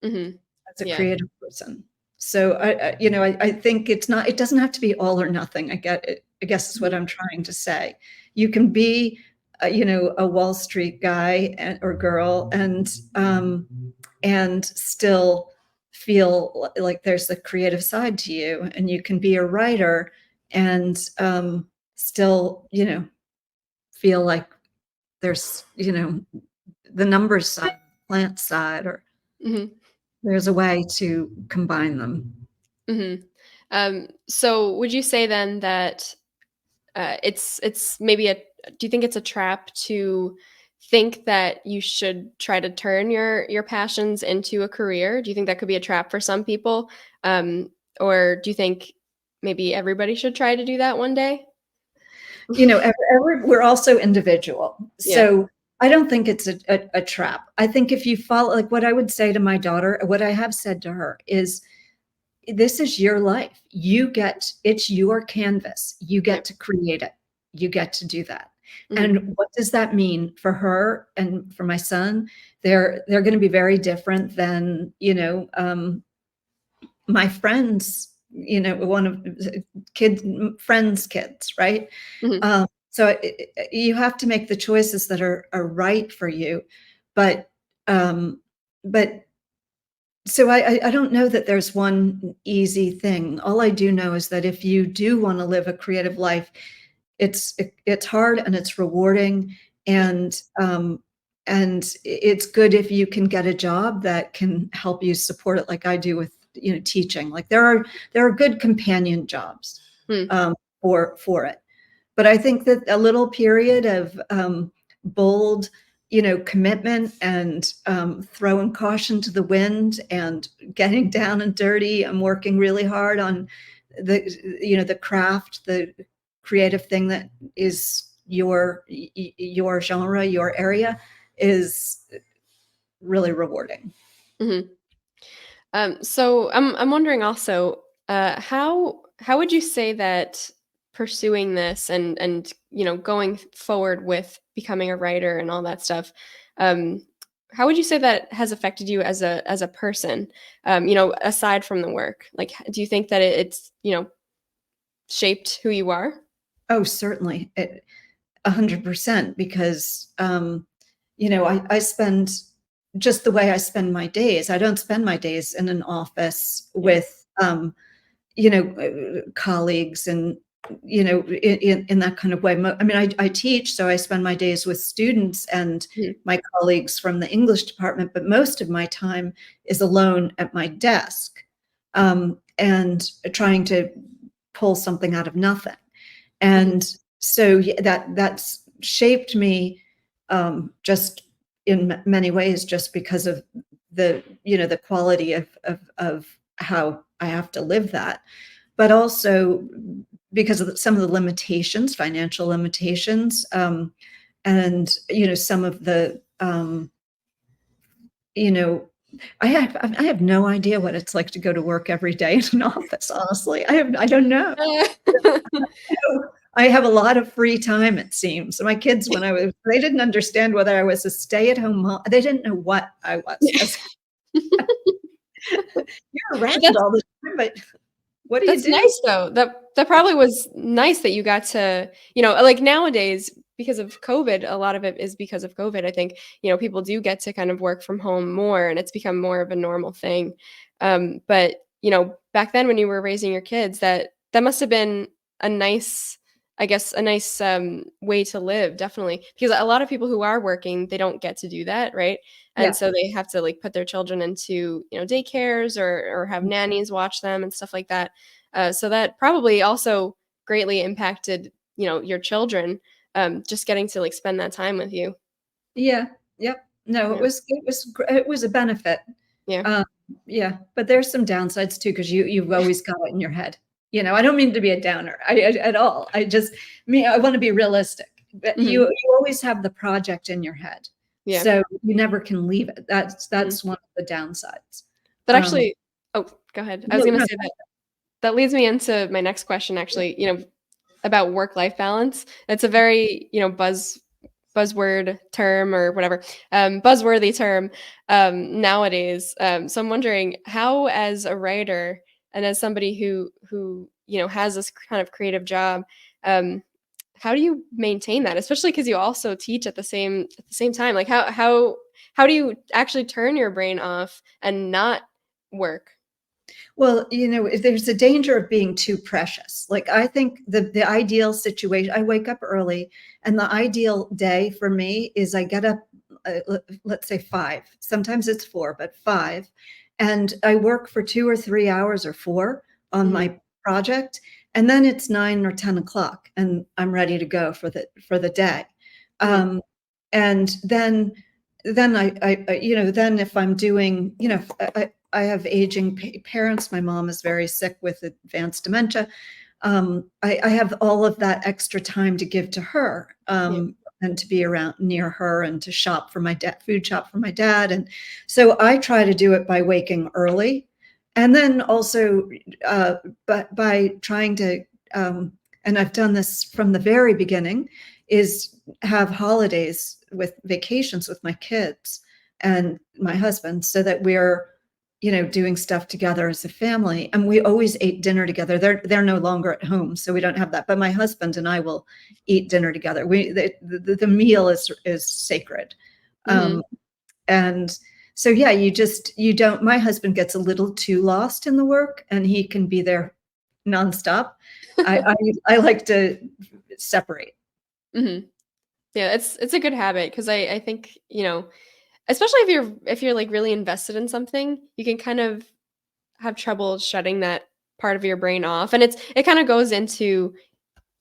Mhm. as a Yeah. creative person. So I think it doesn't have to be all or nothing. I get it. I guess is what Mhm. I'm trying to say. You can be, a Wall Street guy or girl, and still feel like there's a creative side to you, and you can be a writer and still, feel like there's, the numbers side, plant side, or Mhm. there's a way to combine them. Mhm. So would you say then that it's maybe do you think it's a trap to think that you should try to turn your passions into a career? Do you think that could be a trap for some people? Or do you think maybe everybody should try to do that one day? We're also individual. Yeah. So I don't think it's a trap. I think if you follow, like what I would say to my daughter, what I have said to her is, this is your life. It's your canvas. You Yeah. get to create it. You get to do that. Mhm. And what does that mean for her and for my son? They're going to be very different than, my friends, one of kids, friends' kids, right? Mhm. So you have to make the choices that are right for you. But, um, but so I don't know that there's one easy thing. All I do know is that if you do want to live a creative life, it's hard and it's rewarding, Yeah. and it's good if you can get a job that can help you support it, like I do with teaching. Like there are good companion jobs Mm. um, for it. But I think that a little period of bold, commitment and throwing caution to the wind and getting down and dirty and working really hard on the craft, the creative thing that is your genre, your area, is really rewarding. Mhm. So I'm wondering also, how would you say that pursuing this and going forward with becoming a writer and all that stuff, um, how would you say that has affected you as a person? Aside from the work, like, do you think that it's shaped who you are? Oh, certainly, 100%, because I spend just the way I spend my days. I don't spend my days in an office Yeah. with colleagues and in that kind of way. I mean, I teach, so I spend my days with students and Mhm. my colleagues from the English department, but most of my time is alone at my desk, and trying to pull something out of nothing. Mhm. And so that's shaped me, just in many ways, just because of the quality of how I have to live that, but also because of some of the limitations, financial limitations, and some of the you know I have no idea what it's like to go to work every day in an office. Honestly, I don't know. I have a lot of free time, it seems. My kids, they didn't understand whether I was a stay-at-home mom. They didn't know what I was. As you're around That's all the time, but what do you That's do? nice though. That probably was nice that you got to, like nowadays because of COVID, a lot of it is because of COVID. I think, people do get to kind of work from home more and it's become more of a normal thing. But, back then when you were raising your kids, that must have been a nice, I guess, a nice way to live, definitely. Because a lot of people who are working, they don't get to do that, right? And Yeah. so they have to like put their children into, daycares or have nannies watch them and stuff like that. So that probably also greatly impacted, your children, just getting to like spend that time with you. Yeah. Yep. No, Yeah. it was a benefit. Yeah. Um, yeah, but there's some downsides too, because you've always got it in your head. I don't mean to be a downer, at all. I want to be realistic. But Mhm. you always have the project in your head, Yeah. so you never can leave it. Mhm. That's one of the downsides. That Um, actually Oh, go ahead. I was no, gonna no, say that leads me into my next question actually, about work-life balance. It's a very, buzzword term or whatever, buzzworthy term, nowadays. So I'm wondering how, as a writer and as somebody who has this kind of creative job, um, how do you maintain that? Especially because you also teach at the same time. Like how do you actually turn your brain off and not work? well, if there's a danger of being too precious. Like, I think the ideal situation, I wake up early, and the ideal day for me is I get up, let's say 5. Sometimes it's 4, but 5, and I work for 2 or 3 hours or 4 on Mhm. my project, and then it's 9 or 10 o'clock, and I'm ready to go for the day. And then then if I'm doing, I have aging parents. My mom is very sick with advanced dementia. I have all of that extra time to give to her, and to be around near her, and to shop for my dad, food shop for my dad. And so I try to do it by waking early. And then also, but by trying to, and I've done this from the very beginning, is have holidays with vacations with my kids and my husband, so that we're, doing stuff together as a family. And we always ate dinner together. They're no longer at home, so we don't have that. But my husband and I will eat dinner together. The meal is sacred. And so, yeah, you don't, my husband gets a little too lost in the work, and he can be there nonstop. I like to separate. Yeah, it's a good habit, because I think, especially if you're like really invested in something, you can kind of have trouble shutting that part of your brain off. And it kind of goes into,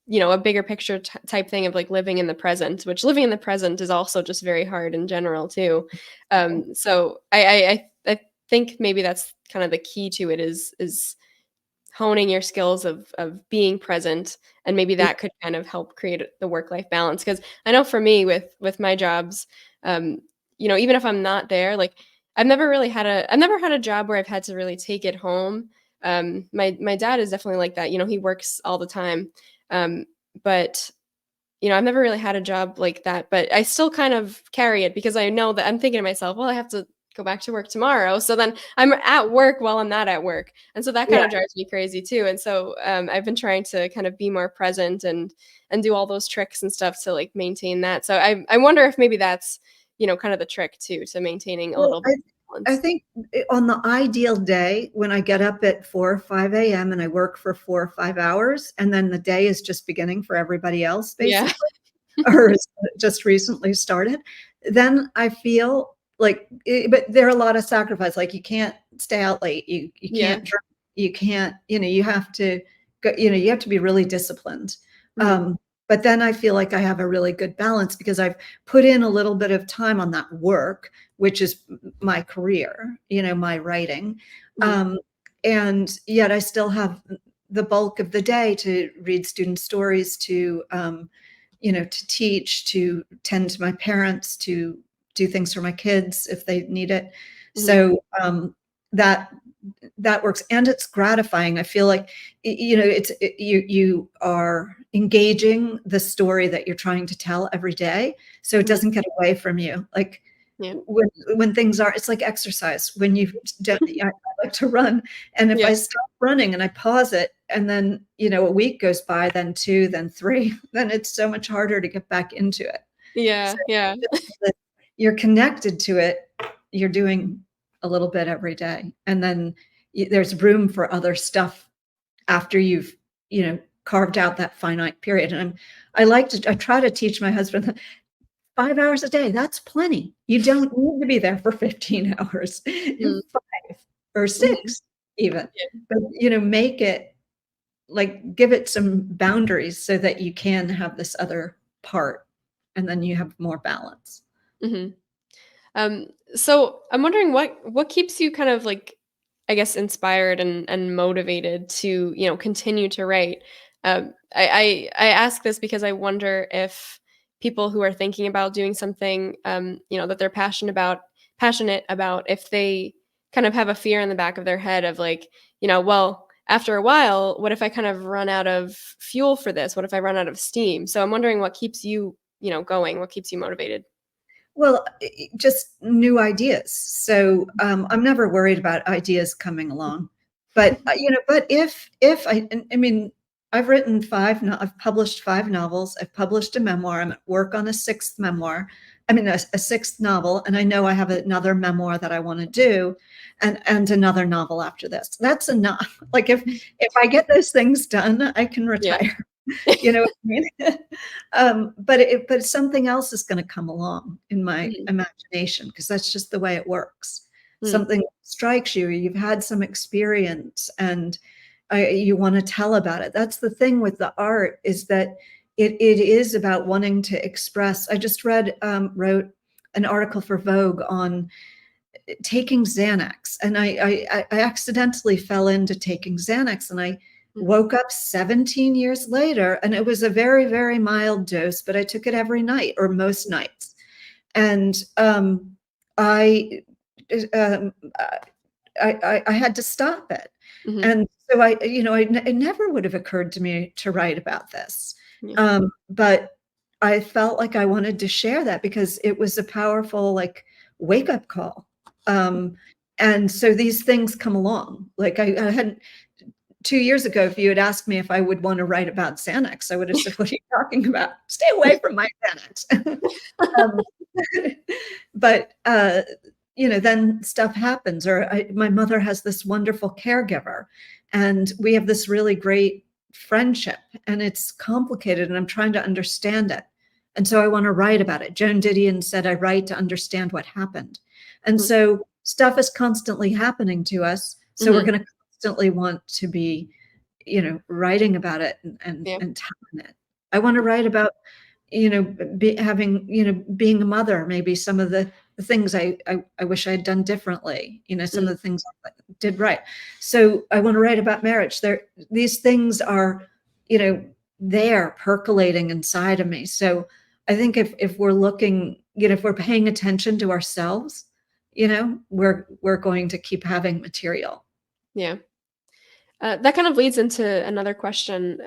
a bigger picture type thing of like living in the present, which living in the present is also just very hard in general too. So I think maybe that's kind of the key to it, is honing your skills of being present, and maybe that could kind of help create the work-life balance. Because I know for me with my jobs, even if I'm not there, like I've never had a job where I've had to really take it home. My dad is definitely like that. He works all the time. But I've never really had a job like that, but I still kind of carry it, because I know that I'm thinking to myself, well, I have to go back to work tomorrow. So then I'm at work while I'm not at work. And so that kind of drives me crazy too. And so I've been trying to kind of be more present and do all those tricks and stuff to like maintain that. So I wonder if maybe that's, kind of the trick too, to maintaining a little bit of balance. I think on the ideal day, when I get up at 4 or 5 a.m. and I work for 4 or 5 hours, and then the day is just beginning for everybody else, basically, or is just recently started, then I feel like, but there are a lot of sacrifices. Like, you can't stay out late. You can't drink. You can't, you have to go, you have to be really disciplined. But then I feel like I have a really good balance, because I've put in a little bit of time on that work, which is my career, my writing. And yet I still have the bulk of the day to read student stories, to, to teach, to tend to my parents, to do things for my kids if they need it. So that works, and it's gratifying. I feel like, you are engaging the story that you're trying to tell every day, so it doesn't get away from you. Like, when things are, it's like exercise. When you don't, I like to run, and if I stop running and I pause it, and then a week goes by, then 2, then 3, then it's so much harder to get back into it. So you're connected to it. You're doing a little bit every day, and then there's room for other stuff after you've carved out that finite period. And I try to teach my husband that 5 hours a day, that's plenty. You don't need to be there for 15 hours, 5 or 6 even. But make it, like, give it some boundaries so that you can have this other part, and then you have more balance. So I'm wondering what keeps you kind of like, I guess, inspired and motivated to, continue to write. I ask this because I wonder if people who are thinking about doing something, that they're passionate about, if they kind of have a fear in the back of their head of like, well, after a while, what if I kind of run out of fuel for this? What if I run out of steam? So I'm wondering what keeps you, going, what keeps you motivated? Well, just new ideas. So I'm never worried about ideas coming along. But but if I mean, I've published 5 novels. I've published a memoir. I'm at work on a 6th memoir. I mean, a 6th novel, and I know I have another memoir that I want to do, and another novel after this. That's enough. Like, if I get those things done, I can retire. You know what I mean? But something else is going to come along in my imagination, because that's just the way it works. Something strikes you, you've had some experience, and you want to tell about it. That's the thing with the art, is that it is about wanting to express. I just wrote an article for Vogue on taking Xanax, and I accidentally fell into taking Xanax, and I woke up 17 years later, and it was a very, very mild dose, but I took it every night or most nights. And I, um, I had to stop it. Mhm. And so it never would have occurred to me to write about this. Yeah. But I felt like I wanted to share that because it was a powerful, like, wake up call. And so these things come along. Like I hadn't 2 years ago, if you had asked me if I would want to write about Xanax, I would have said, "What are you talking about? Stay away from my Xanax." um, but then stuff happens. Or my mother has this wonderful caregiver, and we have this really great friendship, and it's complicated, and I'm trying to understand it. And so I want to write about it. Joan Didion said, "I write to understand what happened." And Mhm. so stuff is constantly happening to us. So we're Mhm. going to constantly want to be, writing about it Yeah. and telling it. I want to write about, being a mother, maybe some of the things I wish I had done differently, some of Mm. the things I did right. So I want to write about marriage. These things are, there percolating inside of me. So I think if we're looking, if we're paying attention to ourselves, we're going to keep having material. Yeah. That kind of leads into another question.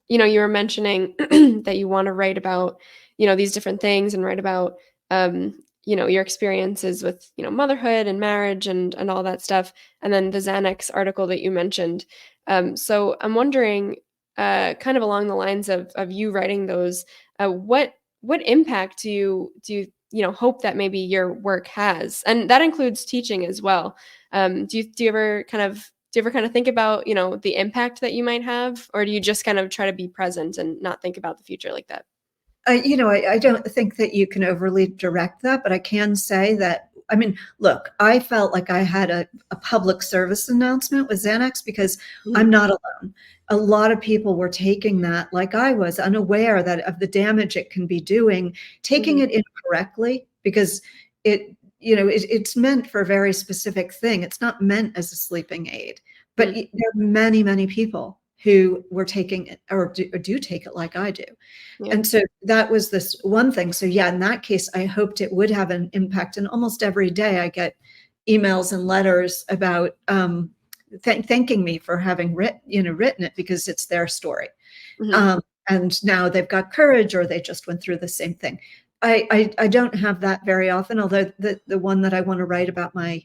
You were mentioning that you want to write about, these different things and write about, your experiences with, motherhood and marriage and all that stuff. And then the Xanax article that you mentioned. So I'm wondering, kind of along the lines of you writing those, what impact do you hope that maybe your work has? And that includes teaching as well. Do you ever kind of think about, the impact that you might have, or do you just kind of try to be present and not think about the future like that? I don't think that you can overly direct that, but I can say that, I mean, look, I felt like I had a public service announcement with Xanax because I'm Mhm. not alone. A lot of people were taking that like I was, unaware that of the damage it can be doing, taking Mhm. it incorrectly because it's meant for a very specific thing. It's not meant as a sleeping aid. But Mm. there are many, many people who were taking it or do take it like I do. Yeah. And so that was this one thing. So yeah, in that case, I hoped it would have an impact. And almost every day I get emails and letters about thanking me for having written it because it's their story. Mhm. Um, and now they've got courage, or they just went through the same thing. I don't have that very often, although the one that I want to write about my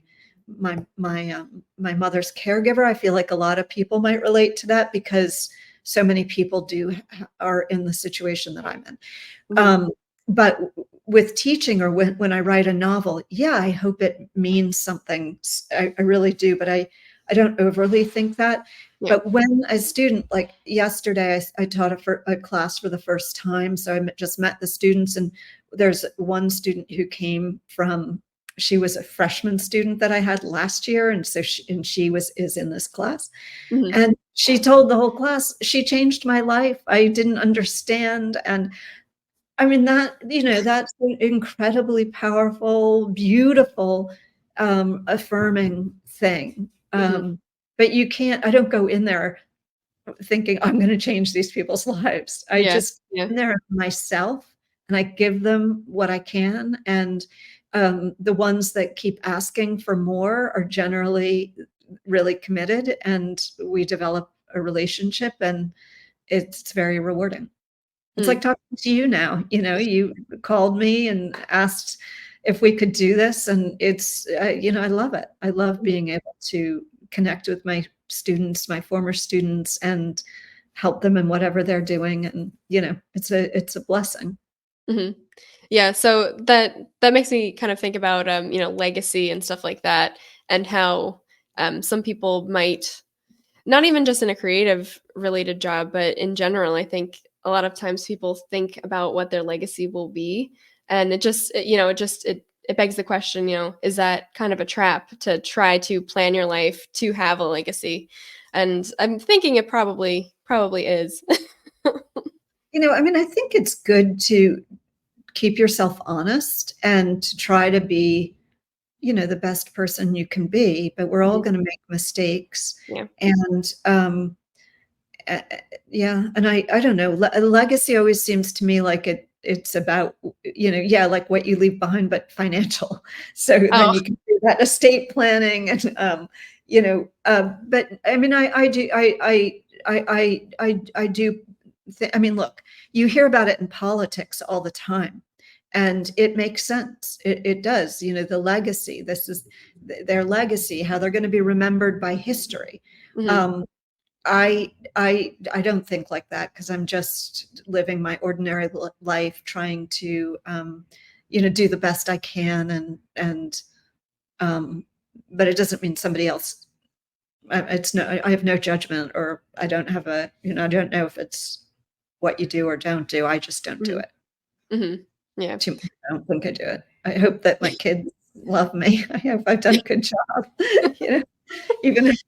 mother's caregiver, I feel like a lot of people might relate to that because so many people are in the situation that I'm in. Mhm. Um, but with teaching, or when I write a novel, yeah, I hope it means something. I really do, but I don't overly think that. Yeah. But when a student, like yesterday, I taught a class for the first time. So just met the students, and there's one student who came from, she was a freshman student that I had last year. And so she is in this class. Mhm. And she told the whole class, "She changed my life. I didn't understand." And I mean, that's an incredibly powerful, beautiful, affirming thing. Mhm. But I don't go in there thinking I'm going to change these people's lives. I Yeah. just Yeah. in there myself, and I give them what I can. And the ones that keep asking for more are generally really committed, and we develop a relationship, and it's very rewarding. It's like Mm. talking to you now. You called me and asked if we could do this, and I love it. I love Mhm. being able to connect with my students, my former students, and help them in whatever they're doing. And it's a blessing. Mhm. Yeah, so that makes me kind of think about, legacy and stuff like that, and how, some people might, not even just in a creative related job, but in general, I think a lot of times people think about what their legacy will be, and it just it begs the question, is that kind of a trap to try to plan your life to have a legacy? And I'm thinking it probably is. I mean, I think it's good to keep yourself honest and to try to be, the best person you can be, but we're all Mhm. going to make mistakes. Yeah. And uh, yeah, and I don't know. A legacy always seems to me like it's about, yeah, like what you leave behind, but financial. So then Oh. you can do that estate planning and but I mean, I do. I mean, look, you hear about it in politics all the time. And it makes sense. It does. The legacy. This is their legacy. How they're going to be remembered by history. Mhm. Um, I don't think like that because I'm just living my ordinary life, trying to do the best I can, and but it doesn't mean somebody else. It's no, I have no judgment, or I don't have I don't know if it's what you do or don't do. I just don't do Mhm. it. Mhm. Yeah. I don't think I do it. I hope that my kids love me. I hope I've done a good job. you know, Even if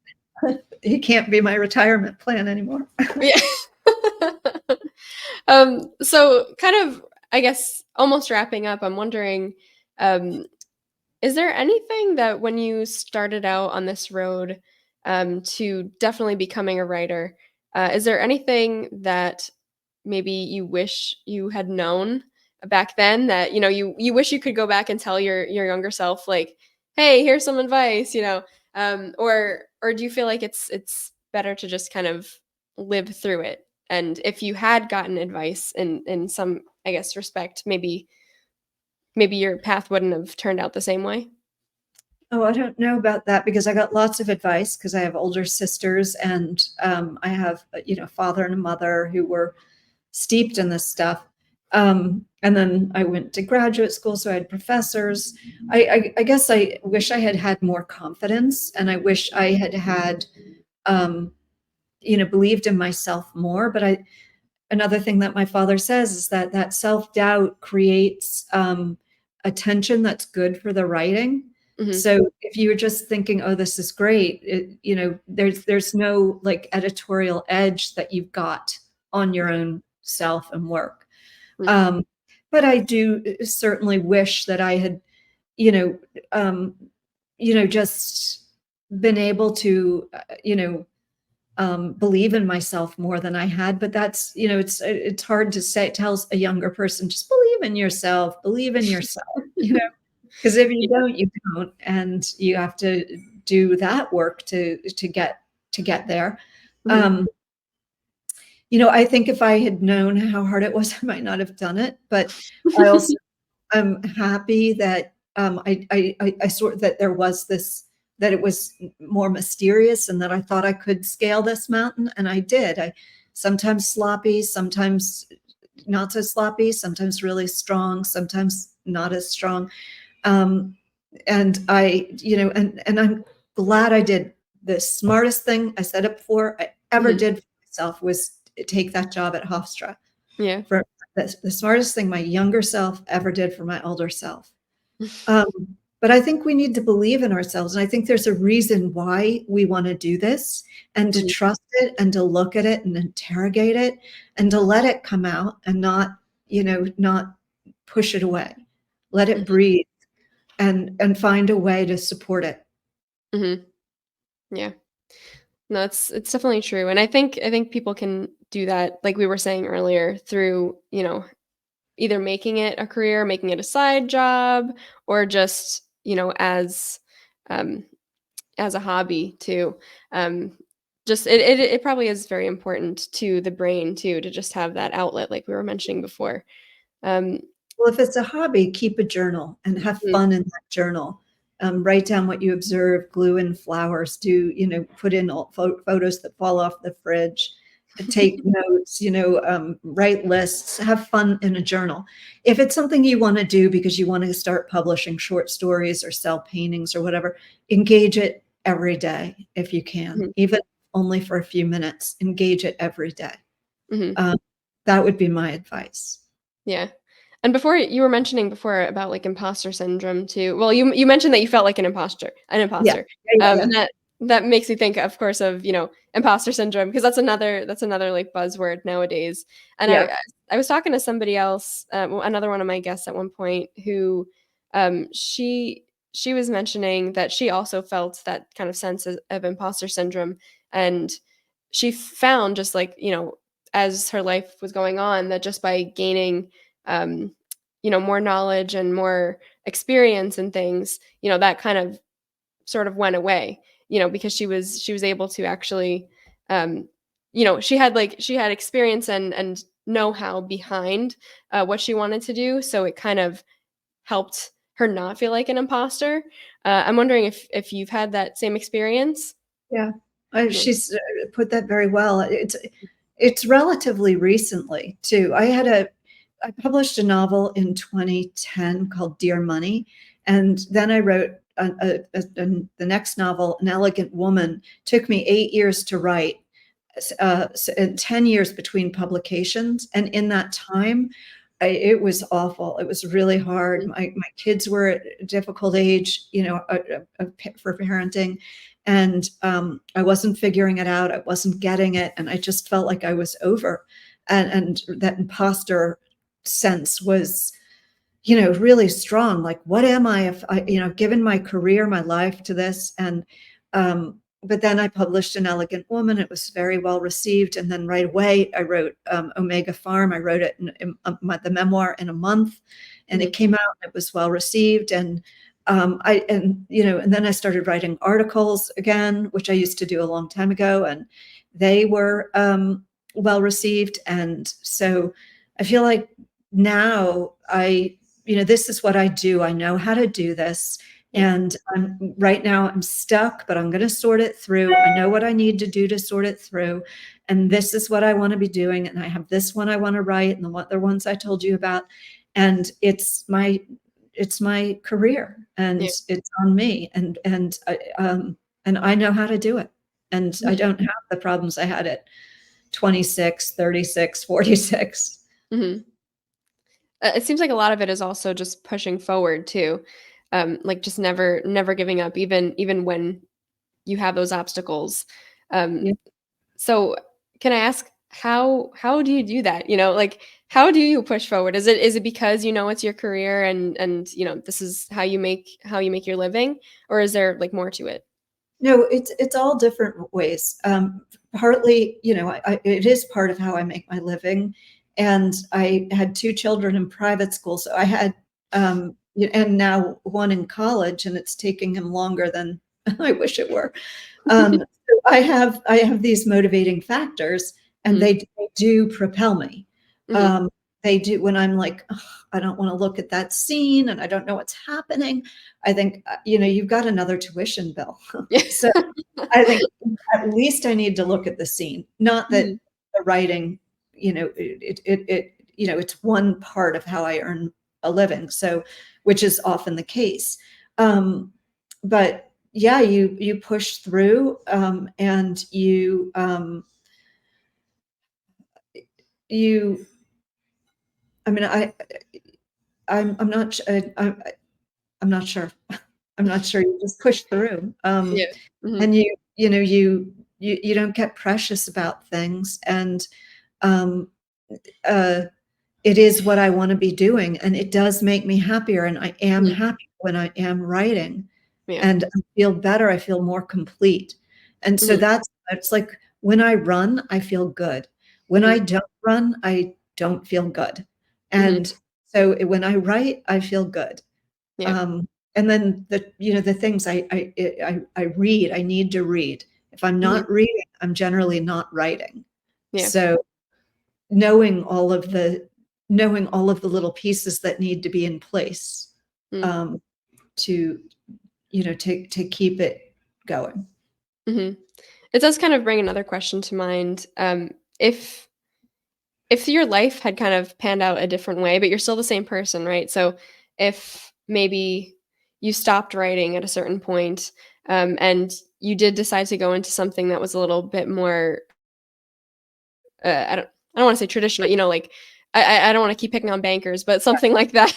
he can't be my retirement plan anymore. Yeah. So kind of, I guess, almost wrapping up, I'm wondering, um, is there anything that when you started out on this road, to definitely becoming a writer, is there anything that maybe you wish you had known back then that, you wish you could go back and tell your younger self, like, "Hey, here's some advice," or do you feel like it's better to just kind of live through it? And if you had gotten advice in some, I guess, respect, maybe your path wouldn't have turned out the same way? Oh, I don't know about that because I got lots of advice because I have older sisters and I have, father and a mother who were steeped in this stuff. And then I went to graduate school, so I had professors. I guess I wish I had had more confidence, and I wish I had had, um, believed in myself more. But another thing that my father says is that self-doubt creates a tension that's good for the writing. Mhm, So if you were just thinking, oh, this is great, there's no like editorial edge that you've got on your own self and work. mhm, um, but I do certainly wish that I had, you know um, just been able to believe in myself more than I had. But that's, it's hard to say, tell a younger person, just believe in yourself, because if you yeah, don't, you don't, and you have to do that work to get there. mhm, Um, I think if I had known how hard it was, I might not have done it. But I also am happy that I sort that there was this, that it was more mysterious, and that I thought I could scale this mountain, and I did. I sometimes sloppy, sometimes not so sloppy, sometimes really strong, sometimes not as strong. Um, and and I'm glad I did. The smartest thing I said it before I ever mhm, did for myself was take that job at Hofstra. yeah, For the smartest thing my younger self ever did for my older self. Um, but I think we need to believe in ourselves. And I think there's a reason why we want to do this, and to mhm, trust it, and to look at it and interrogate it, and to let it come out, and not push it away. Let it mhm, breathe, and find a way to support it. mhm, yeah. No, it's definitely true, and I think people can do that, like we were saying earlier, through, either making it a career, making it a side job, or just, um, as a hobby too. Um, just it probably is very important to the brain too, to just have that outlet like we were mentioning before. Um, Well, if it's a hobby, keep a journal and have mhm, fun in that journal. Write down what you observe, glue in flowers, put in all photos that fall off the fridge, take notes, write lists, have fun in a journal. If it's something you want to do because you want to start publishing short stories or sell paintings or whatever, engage it every day if you can, mhm, even only for a few minutes, engage it every day. mhm. Um, that would be my advice. Yeah. And before you were mentioning before about like imposter syndrome too. Well, you mentioned that you felt like an Yeah. imposter. Yeah, yeah, And yeah. that makes me think, of course, of, imposter syndrome, because that's another like buzzword nowadays. And Yeah. I was talking to somebody else, another one of my guests at one point who she was mentioning that she also felt that kind of sense of imposter syndrome, and she found, just like, as her life was going on, that just by gaining um, more knowledge and more experience and things, that kind of sort of went away, because she was able to actually, um, she had experience and know-how behind what she wanted to do, so it kind of helped her not feel like an imposter. I'm wondering if you've had that same experience. Yeah. Yeah. She's put that very well. It's relatively recently too. I published a novel in 2010 called Dear Money, and then I wrote the next novel, An Elegant Woman. Took me 8 years to write, and 10 years between publications. And in that time, it was awful. It was really hard. Mhm. My kids were at a difficult age, for parenting. And I wasn't figuring it out. I wasn't getting it. And I just felt like I was over. And that imposter sense was, really strong. Like, what am I if I, given my career, my life to this? And but then I published An Elegant Woman. It was very well received, and then right away I wrote Omega Farm. I wrote it the memoir in a month, and it Mhm. came out. And it was well received, and and then I started writing articles again, which I used to do a long time ago, and they were well received. And so I feel like now this is what I do. I know how to do this. Yeah. And right now I'm stuck, but I'm going to sort it through. I know what I need to do to sort it through. And this is what I want to be doing. And I have this one I want to write, and the other ones I told you about. And it's my career, and Yeah. it's on me. And I know how to do it. And I don't have the problems I had at 26, 36, 46. Mhm. It seems like a lot of it is also just pushing forward too, like just never giving up, even when you have those obstacles. Um, Yeah. so can I ask, how do you do that? Like, how do you push forward? Is it because it's your career, and this is how you make your living, or is there like more to it? No, it's all different ways. Partly, it is part of how I make my living. And I had two children in private school, so I had, and now one in college, and it's taking him longer than I wish it were. So I have these motivating factors, and Mhm. they do propel me. Mhm. Um, they do when I'm like, "Ugh, I don't want to look at that scene, and I don't know what's happening." I think, you've got another tuition bill. So I think at least I need to look at the scene, not that Mhm. the writing, it's one part of how I earn a living. So, which is often the case. Um, but yeah, you push through, and you. I mean, I'm not. I'm not sure. I'm not sure. You just push through. Yeah. Mhm. And you don't get precious about things. And um, uh, it is what I want to be doing, and it does make me happier. And I am Mhm. happy when I am writing, Yeah. and I feel better. I feel more complete. And so Mhm. it's like when I run, I feel good. When I Mhm. don't run, I don't feel good. Mhm. And so when I write, I feel good. Yeah. Um, and then the things I read, I need to read. If I'm Mhm. not reading, I'm generally not writing. Yeah. So knowing all of the knowing all of the little pieces that need to be in place, Mm. um, to to keep it going. Mhm. It does kind of bring another question to mind. If your life had kind of panned out a different way, but you're still the same person, right? So if maybe you stopped writing at a certain point, and you did decide to go into something that was a little bit more, I don't want to say traditional, like I don't want to keep picking on bankers, but something like that.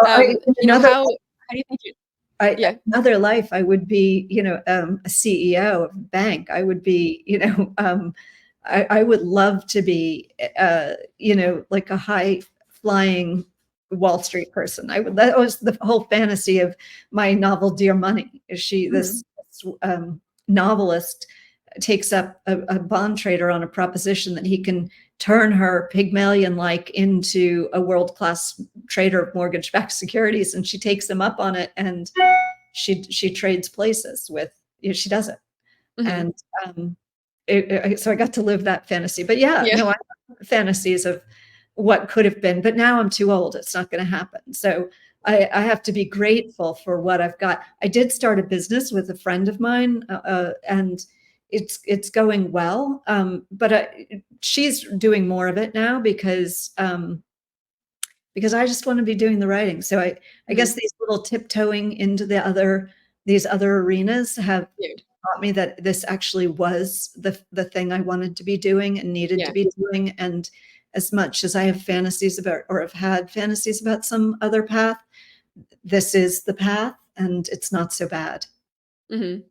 Well, in You know, another how do you think you, yeah. another life, I would be, a CEO of a bank. I would be, I would love to be, like a high flying Wall Street person. That was the whole fantasy of my novel, Dear Money. Mhm. This novelist takes up a bond trader on a proposition that he can turn her Pygmalion like into a world-class trader of mortgage-backed securities. And she takes him up on it, and she trades places with, she does it. Mhm. And um, so I got to live that fantasy. But yeah, Yeah. no, I have fantasies of what could have been, but now I'm too old. It's not going to happen. So I have to be grateful for what I've got. I did start a business with a friend of mine, and it's going well. But she's doing more of it now because I just want to be doing the writing. So I Mhm. guess these little tiptoeing into these other arenas have Yeah. taught me that this actually was the thing I wanted to be doing and needed to Yeah. be doing. And as much as I have fantasies about, or have had fantasies about some other path, this is the path, and it's not so bad. Mhm.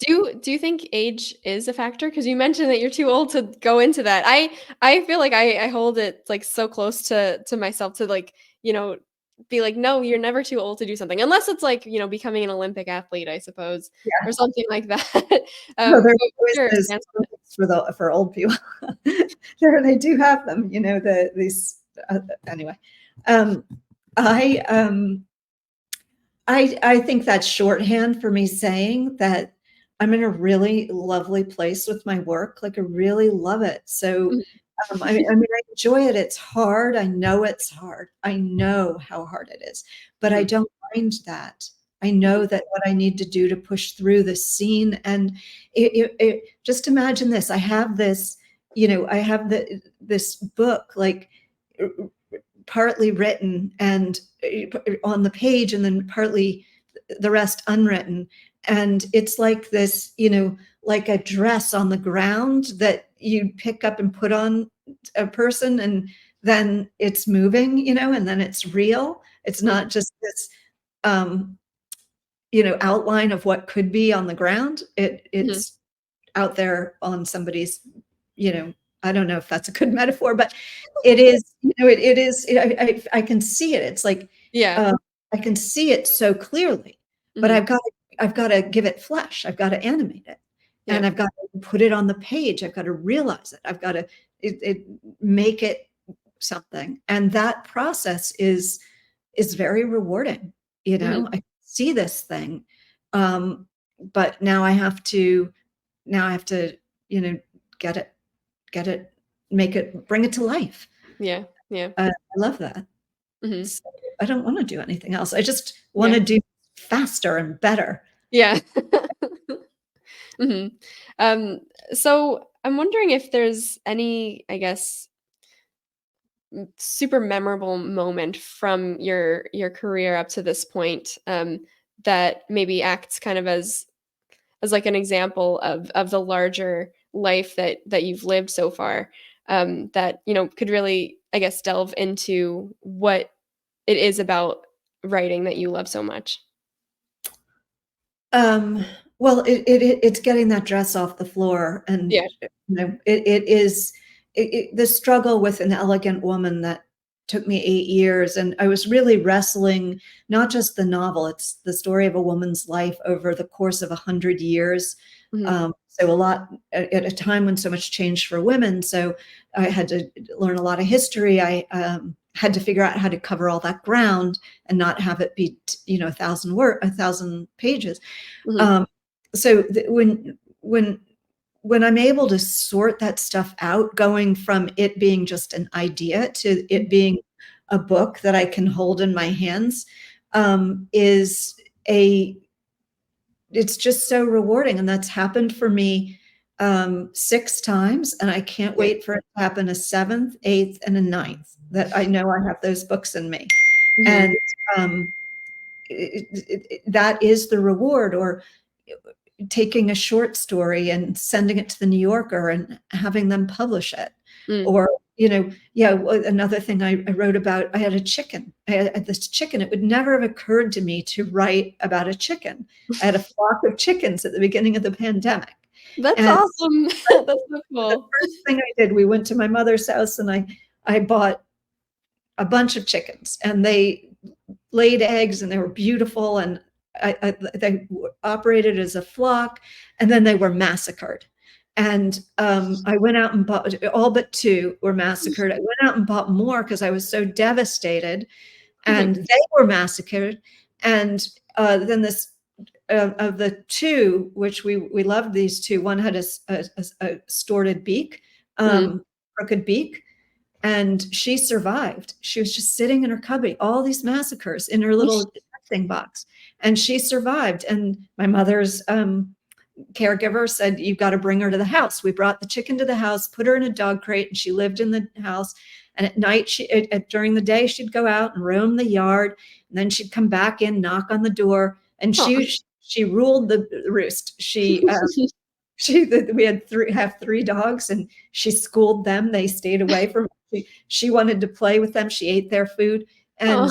Do you think age is a factor? Because you mentioned that you're too old to go into that. I feel like I hold it, like, so close to myself to, like, you know, be like, "No, you're never too old to do something." Unless it's like, becoming an Olympic athlete, I suppose, or Yeah. something like that. No, there's But what's always your those stance on it? Olympics for old people. They do have them, these anyway. Um, I I think that's shorthand for me saying that I'm in a really lovely place with my work. Like, I really love it. So, Mhm. I mean, I enjoy it. It's hard. I know it's hard. I know how hard it is, but I Mhm. don't mind that. I Mhm. know that what I need to do to push through this scene, and just imagine this. I have this, I have this book, like, partly written and on the page, and then partly the rest unwritten. And it's like this, like a dress on the ground that you pick up and put on a person, and then it's moving, and then it's real. It's Mhm. not just this, um, outline of what could be on the ground. Mhm. It's out there on somebody's, you know, I don't know if that's a good metaphor, but it is, it is, I can see it. It's like, Yeah. uh, I can see it so clearly, but Mhm. I've got to give it flesh. I've got to animate it, and Yeah. I've got to put it on the page. I've got to realize it. I've got to make it something. And that process is very rewarding. Mhm. I see this thing. Um, but now I have to, you know, get it, get it, make it, bring it to life. Yeah. Yeah. I love that. Mhm. So I don't want to do anything else. I just want Yeah. to do faster and better. Yeah. Mhm. Um, so I'm wondering if there's any, I guess, super memorable moment from your career up to this point, that maybe acts kind of as like an example of the larger life that you've lived so far, that could really, I guess, delve into what it is about writing that you love so much. Um, well, it's getting that dress off the floor, and Yeah. it is the struggle with An Elegant Woman that took me 8 years, and I was really wrestling not just the novel; it's the story of a woman's life over the course of 100 years. Hmm. So a lot at a time when so much changed for women. So I had to learn a lot of history. I had to figure out how to cover all that ground and not have it be, 1,000 pages. Hmm. Um, so when I'm able to sort that stuff out, going from it being just an idea to it being a book that I can hold in my hands, is a it's just so rewarding. And that's happened for me 6 times, and I can't Yeah. wait for it to happen a seventh, eighth, and a ninth. That I know I have those books in me, Hmm. and that is the reward. Or taking a short story and sending it to the New Yorker and having them publish it, Mm. or Yeah, another thing I wrote about, I had a chicken. I had this chicken. It would never have occurred to me to write about a chicken. I had a flock of chickens at the beginning of the pandemic. That's And awesome. That's so the cool. first thing I did, we went to my mother's house and I bought a bunch of chickens, and they laid eggs and they were beautiful, and they operated as a flock, and then they were massacred. And I went out and bought, all but two were massacred. I went out and bought more because I was so devastated, Oh my and they were massacred. And then this of the two, which we loved these two, one had a distorted beak, mm, crooked beak, and she survived. She was just sitting in her cubby, all these massacres in her little testing box, and she survived. And my mother's caregiver said, "You've got to bring her to the house." We brought the chicken to the house, put her in a dog crate, and she lived in the house. And at night, during the day, she'd go out and roam the yard, and then she'd come back in, knock on the door, and Aw. she ruled the roost. We had three dogs, and she schooled them. They stayed away from. She wanted to play with them. She ate their food, Aw. and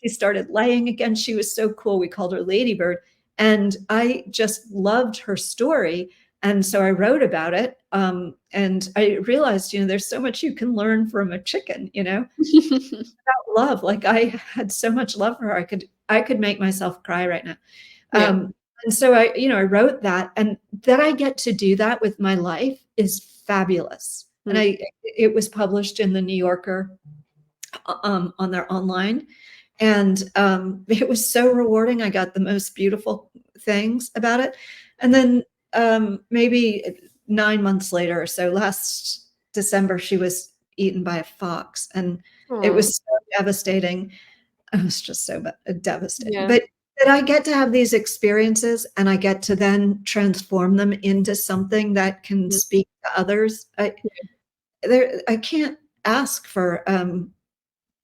she started laying again. She was so cool. We called her Ladybird, and I just loved her story. And so I wrote about it. And I realized, there's so much you can learn from a chicken, about love. Like, I had so much love for her. I could make myself cry right now. Yeah. And so I wrote that, and that I get to do that with my life is fabulous. And it was published in the New Yorker, on their online. And it was so rewarding. I got the most beautiful things about it. And then maybe 9 months later or so, last December, she was eaten by a fox, and it Aw. was so devastating. I was just so devastated. Yeah. But that I get to have these experiences, and I get to then transform them into something that can Mm. speak to others. I can't ask for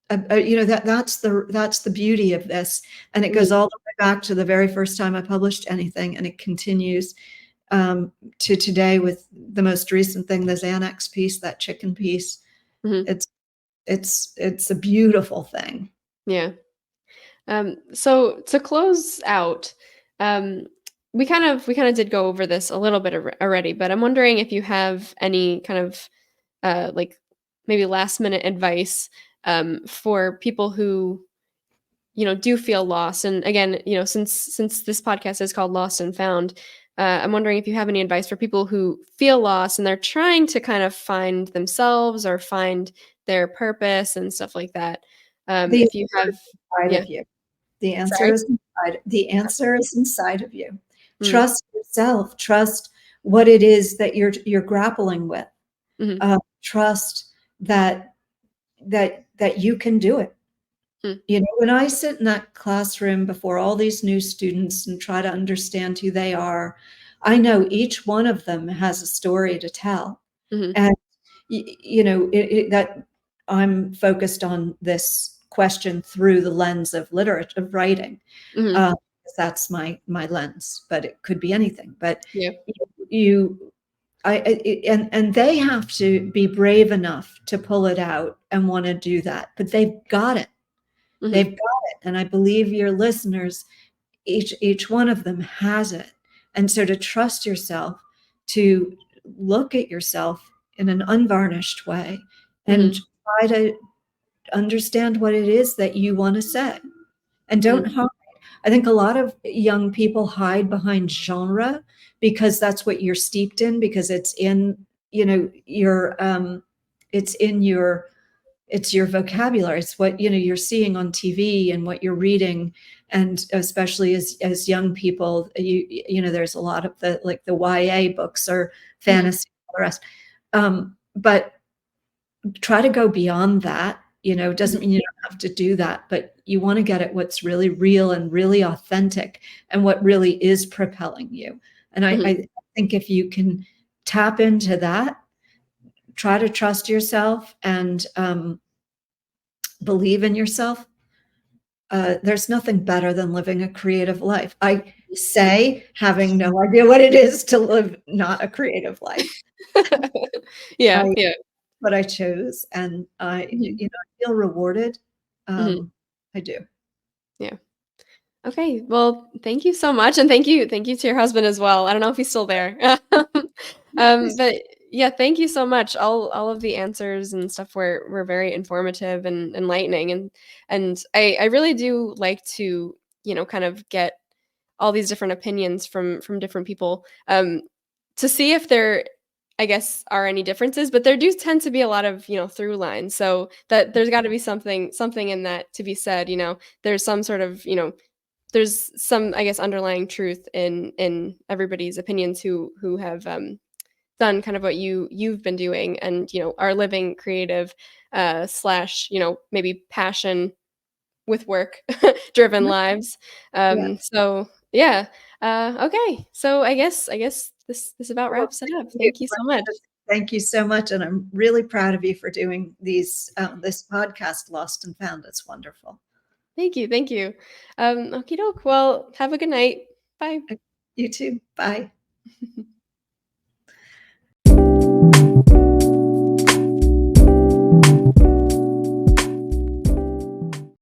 that's the beauty of this, and it goes all the way back to the very first time I published anything, and it continues to today with the most recent thing, the Xanax piece, that chicken piece. Mhm. It's a beautiful thing. Yeah. So to close out, we kind of did go over this a little bit already, but I'm wondering if you have any kind of like maybe last minute advice for people who do feel lost. And again, since this podcast is called Lost and Found, I'm wondering if you have any advice for people who feel lost and they're trying to kind of find themselves or find their purpose and stuff like that. The If you have, inside yeah, of you. The answer sorry. is inside. The answer is inside of you. Mm, Trust yourself. Trust what it is that you're grappling with. mhm, Trust that you can do it. mm, When I sit in that classroom before all these new students and try to understand who they are, I know each one of them has a story to tell. mhm, And that I'm focused on this question through the lens of literature, of writing. mhm, 'Cause that's my lens, but it could be anything. But yeah, you, and they have to be brave enough to pull it out and want to do that. But they've got it. They've mhm, got it. And I believe your listeners, each one of them has it. And so to trust yourself, to look at yourself in an unvarnished way, and mhm, try to understand what it is that you want to say, and mhm, don't hide. I think a lot of young people hide behind genre because that's what you're steeped in, because it's in your it's your vocabulary. It's what you're seeing on TV and what you're reading. And especially as young people, there's a lot of the YA books or mhm, fantasy, all the rest. But try to go beyond that. It doesn't mhm, mean you don't have to do that, but you want to get at what's really real and really authentic and what really is propelling you. And mhm, I think if you can tap into that, try to trust yourself, and believe in yourself, there's nothing better than living a creative life. I say, having no idea what it is to live not a creative life. yeah, I yeah. what I chose, and I feel rewarded. Mhm. I do. Yeah. Okay. Well, thank you so much, and thank you to your husband as well. I don't know if he's still there. But yeah, thank you so much. All of the answers and stuff were very informative and enlightening, and I really do like to kind of get all these different opinions from different people to see if there I guess are any differences, but there do tend to be a lot of through lines. So that there's got to be something in that to be said. There's some sort of there's some, I guess, underlying truth in everybody's opinions who have done kind of what you've been doing and are living creative slash maybe passion with work driven lives. Yeah. So yeah. Okay. So I guess this about Well, wraps it up. Thank you so much. thank you so much, and I'm really proud of you for doing this podcast, Lost and Found. It's wonderful. Thank you. Thank you. Okie doke. Well, have a good night. Bye. You too. Bye.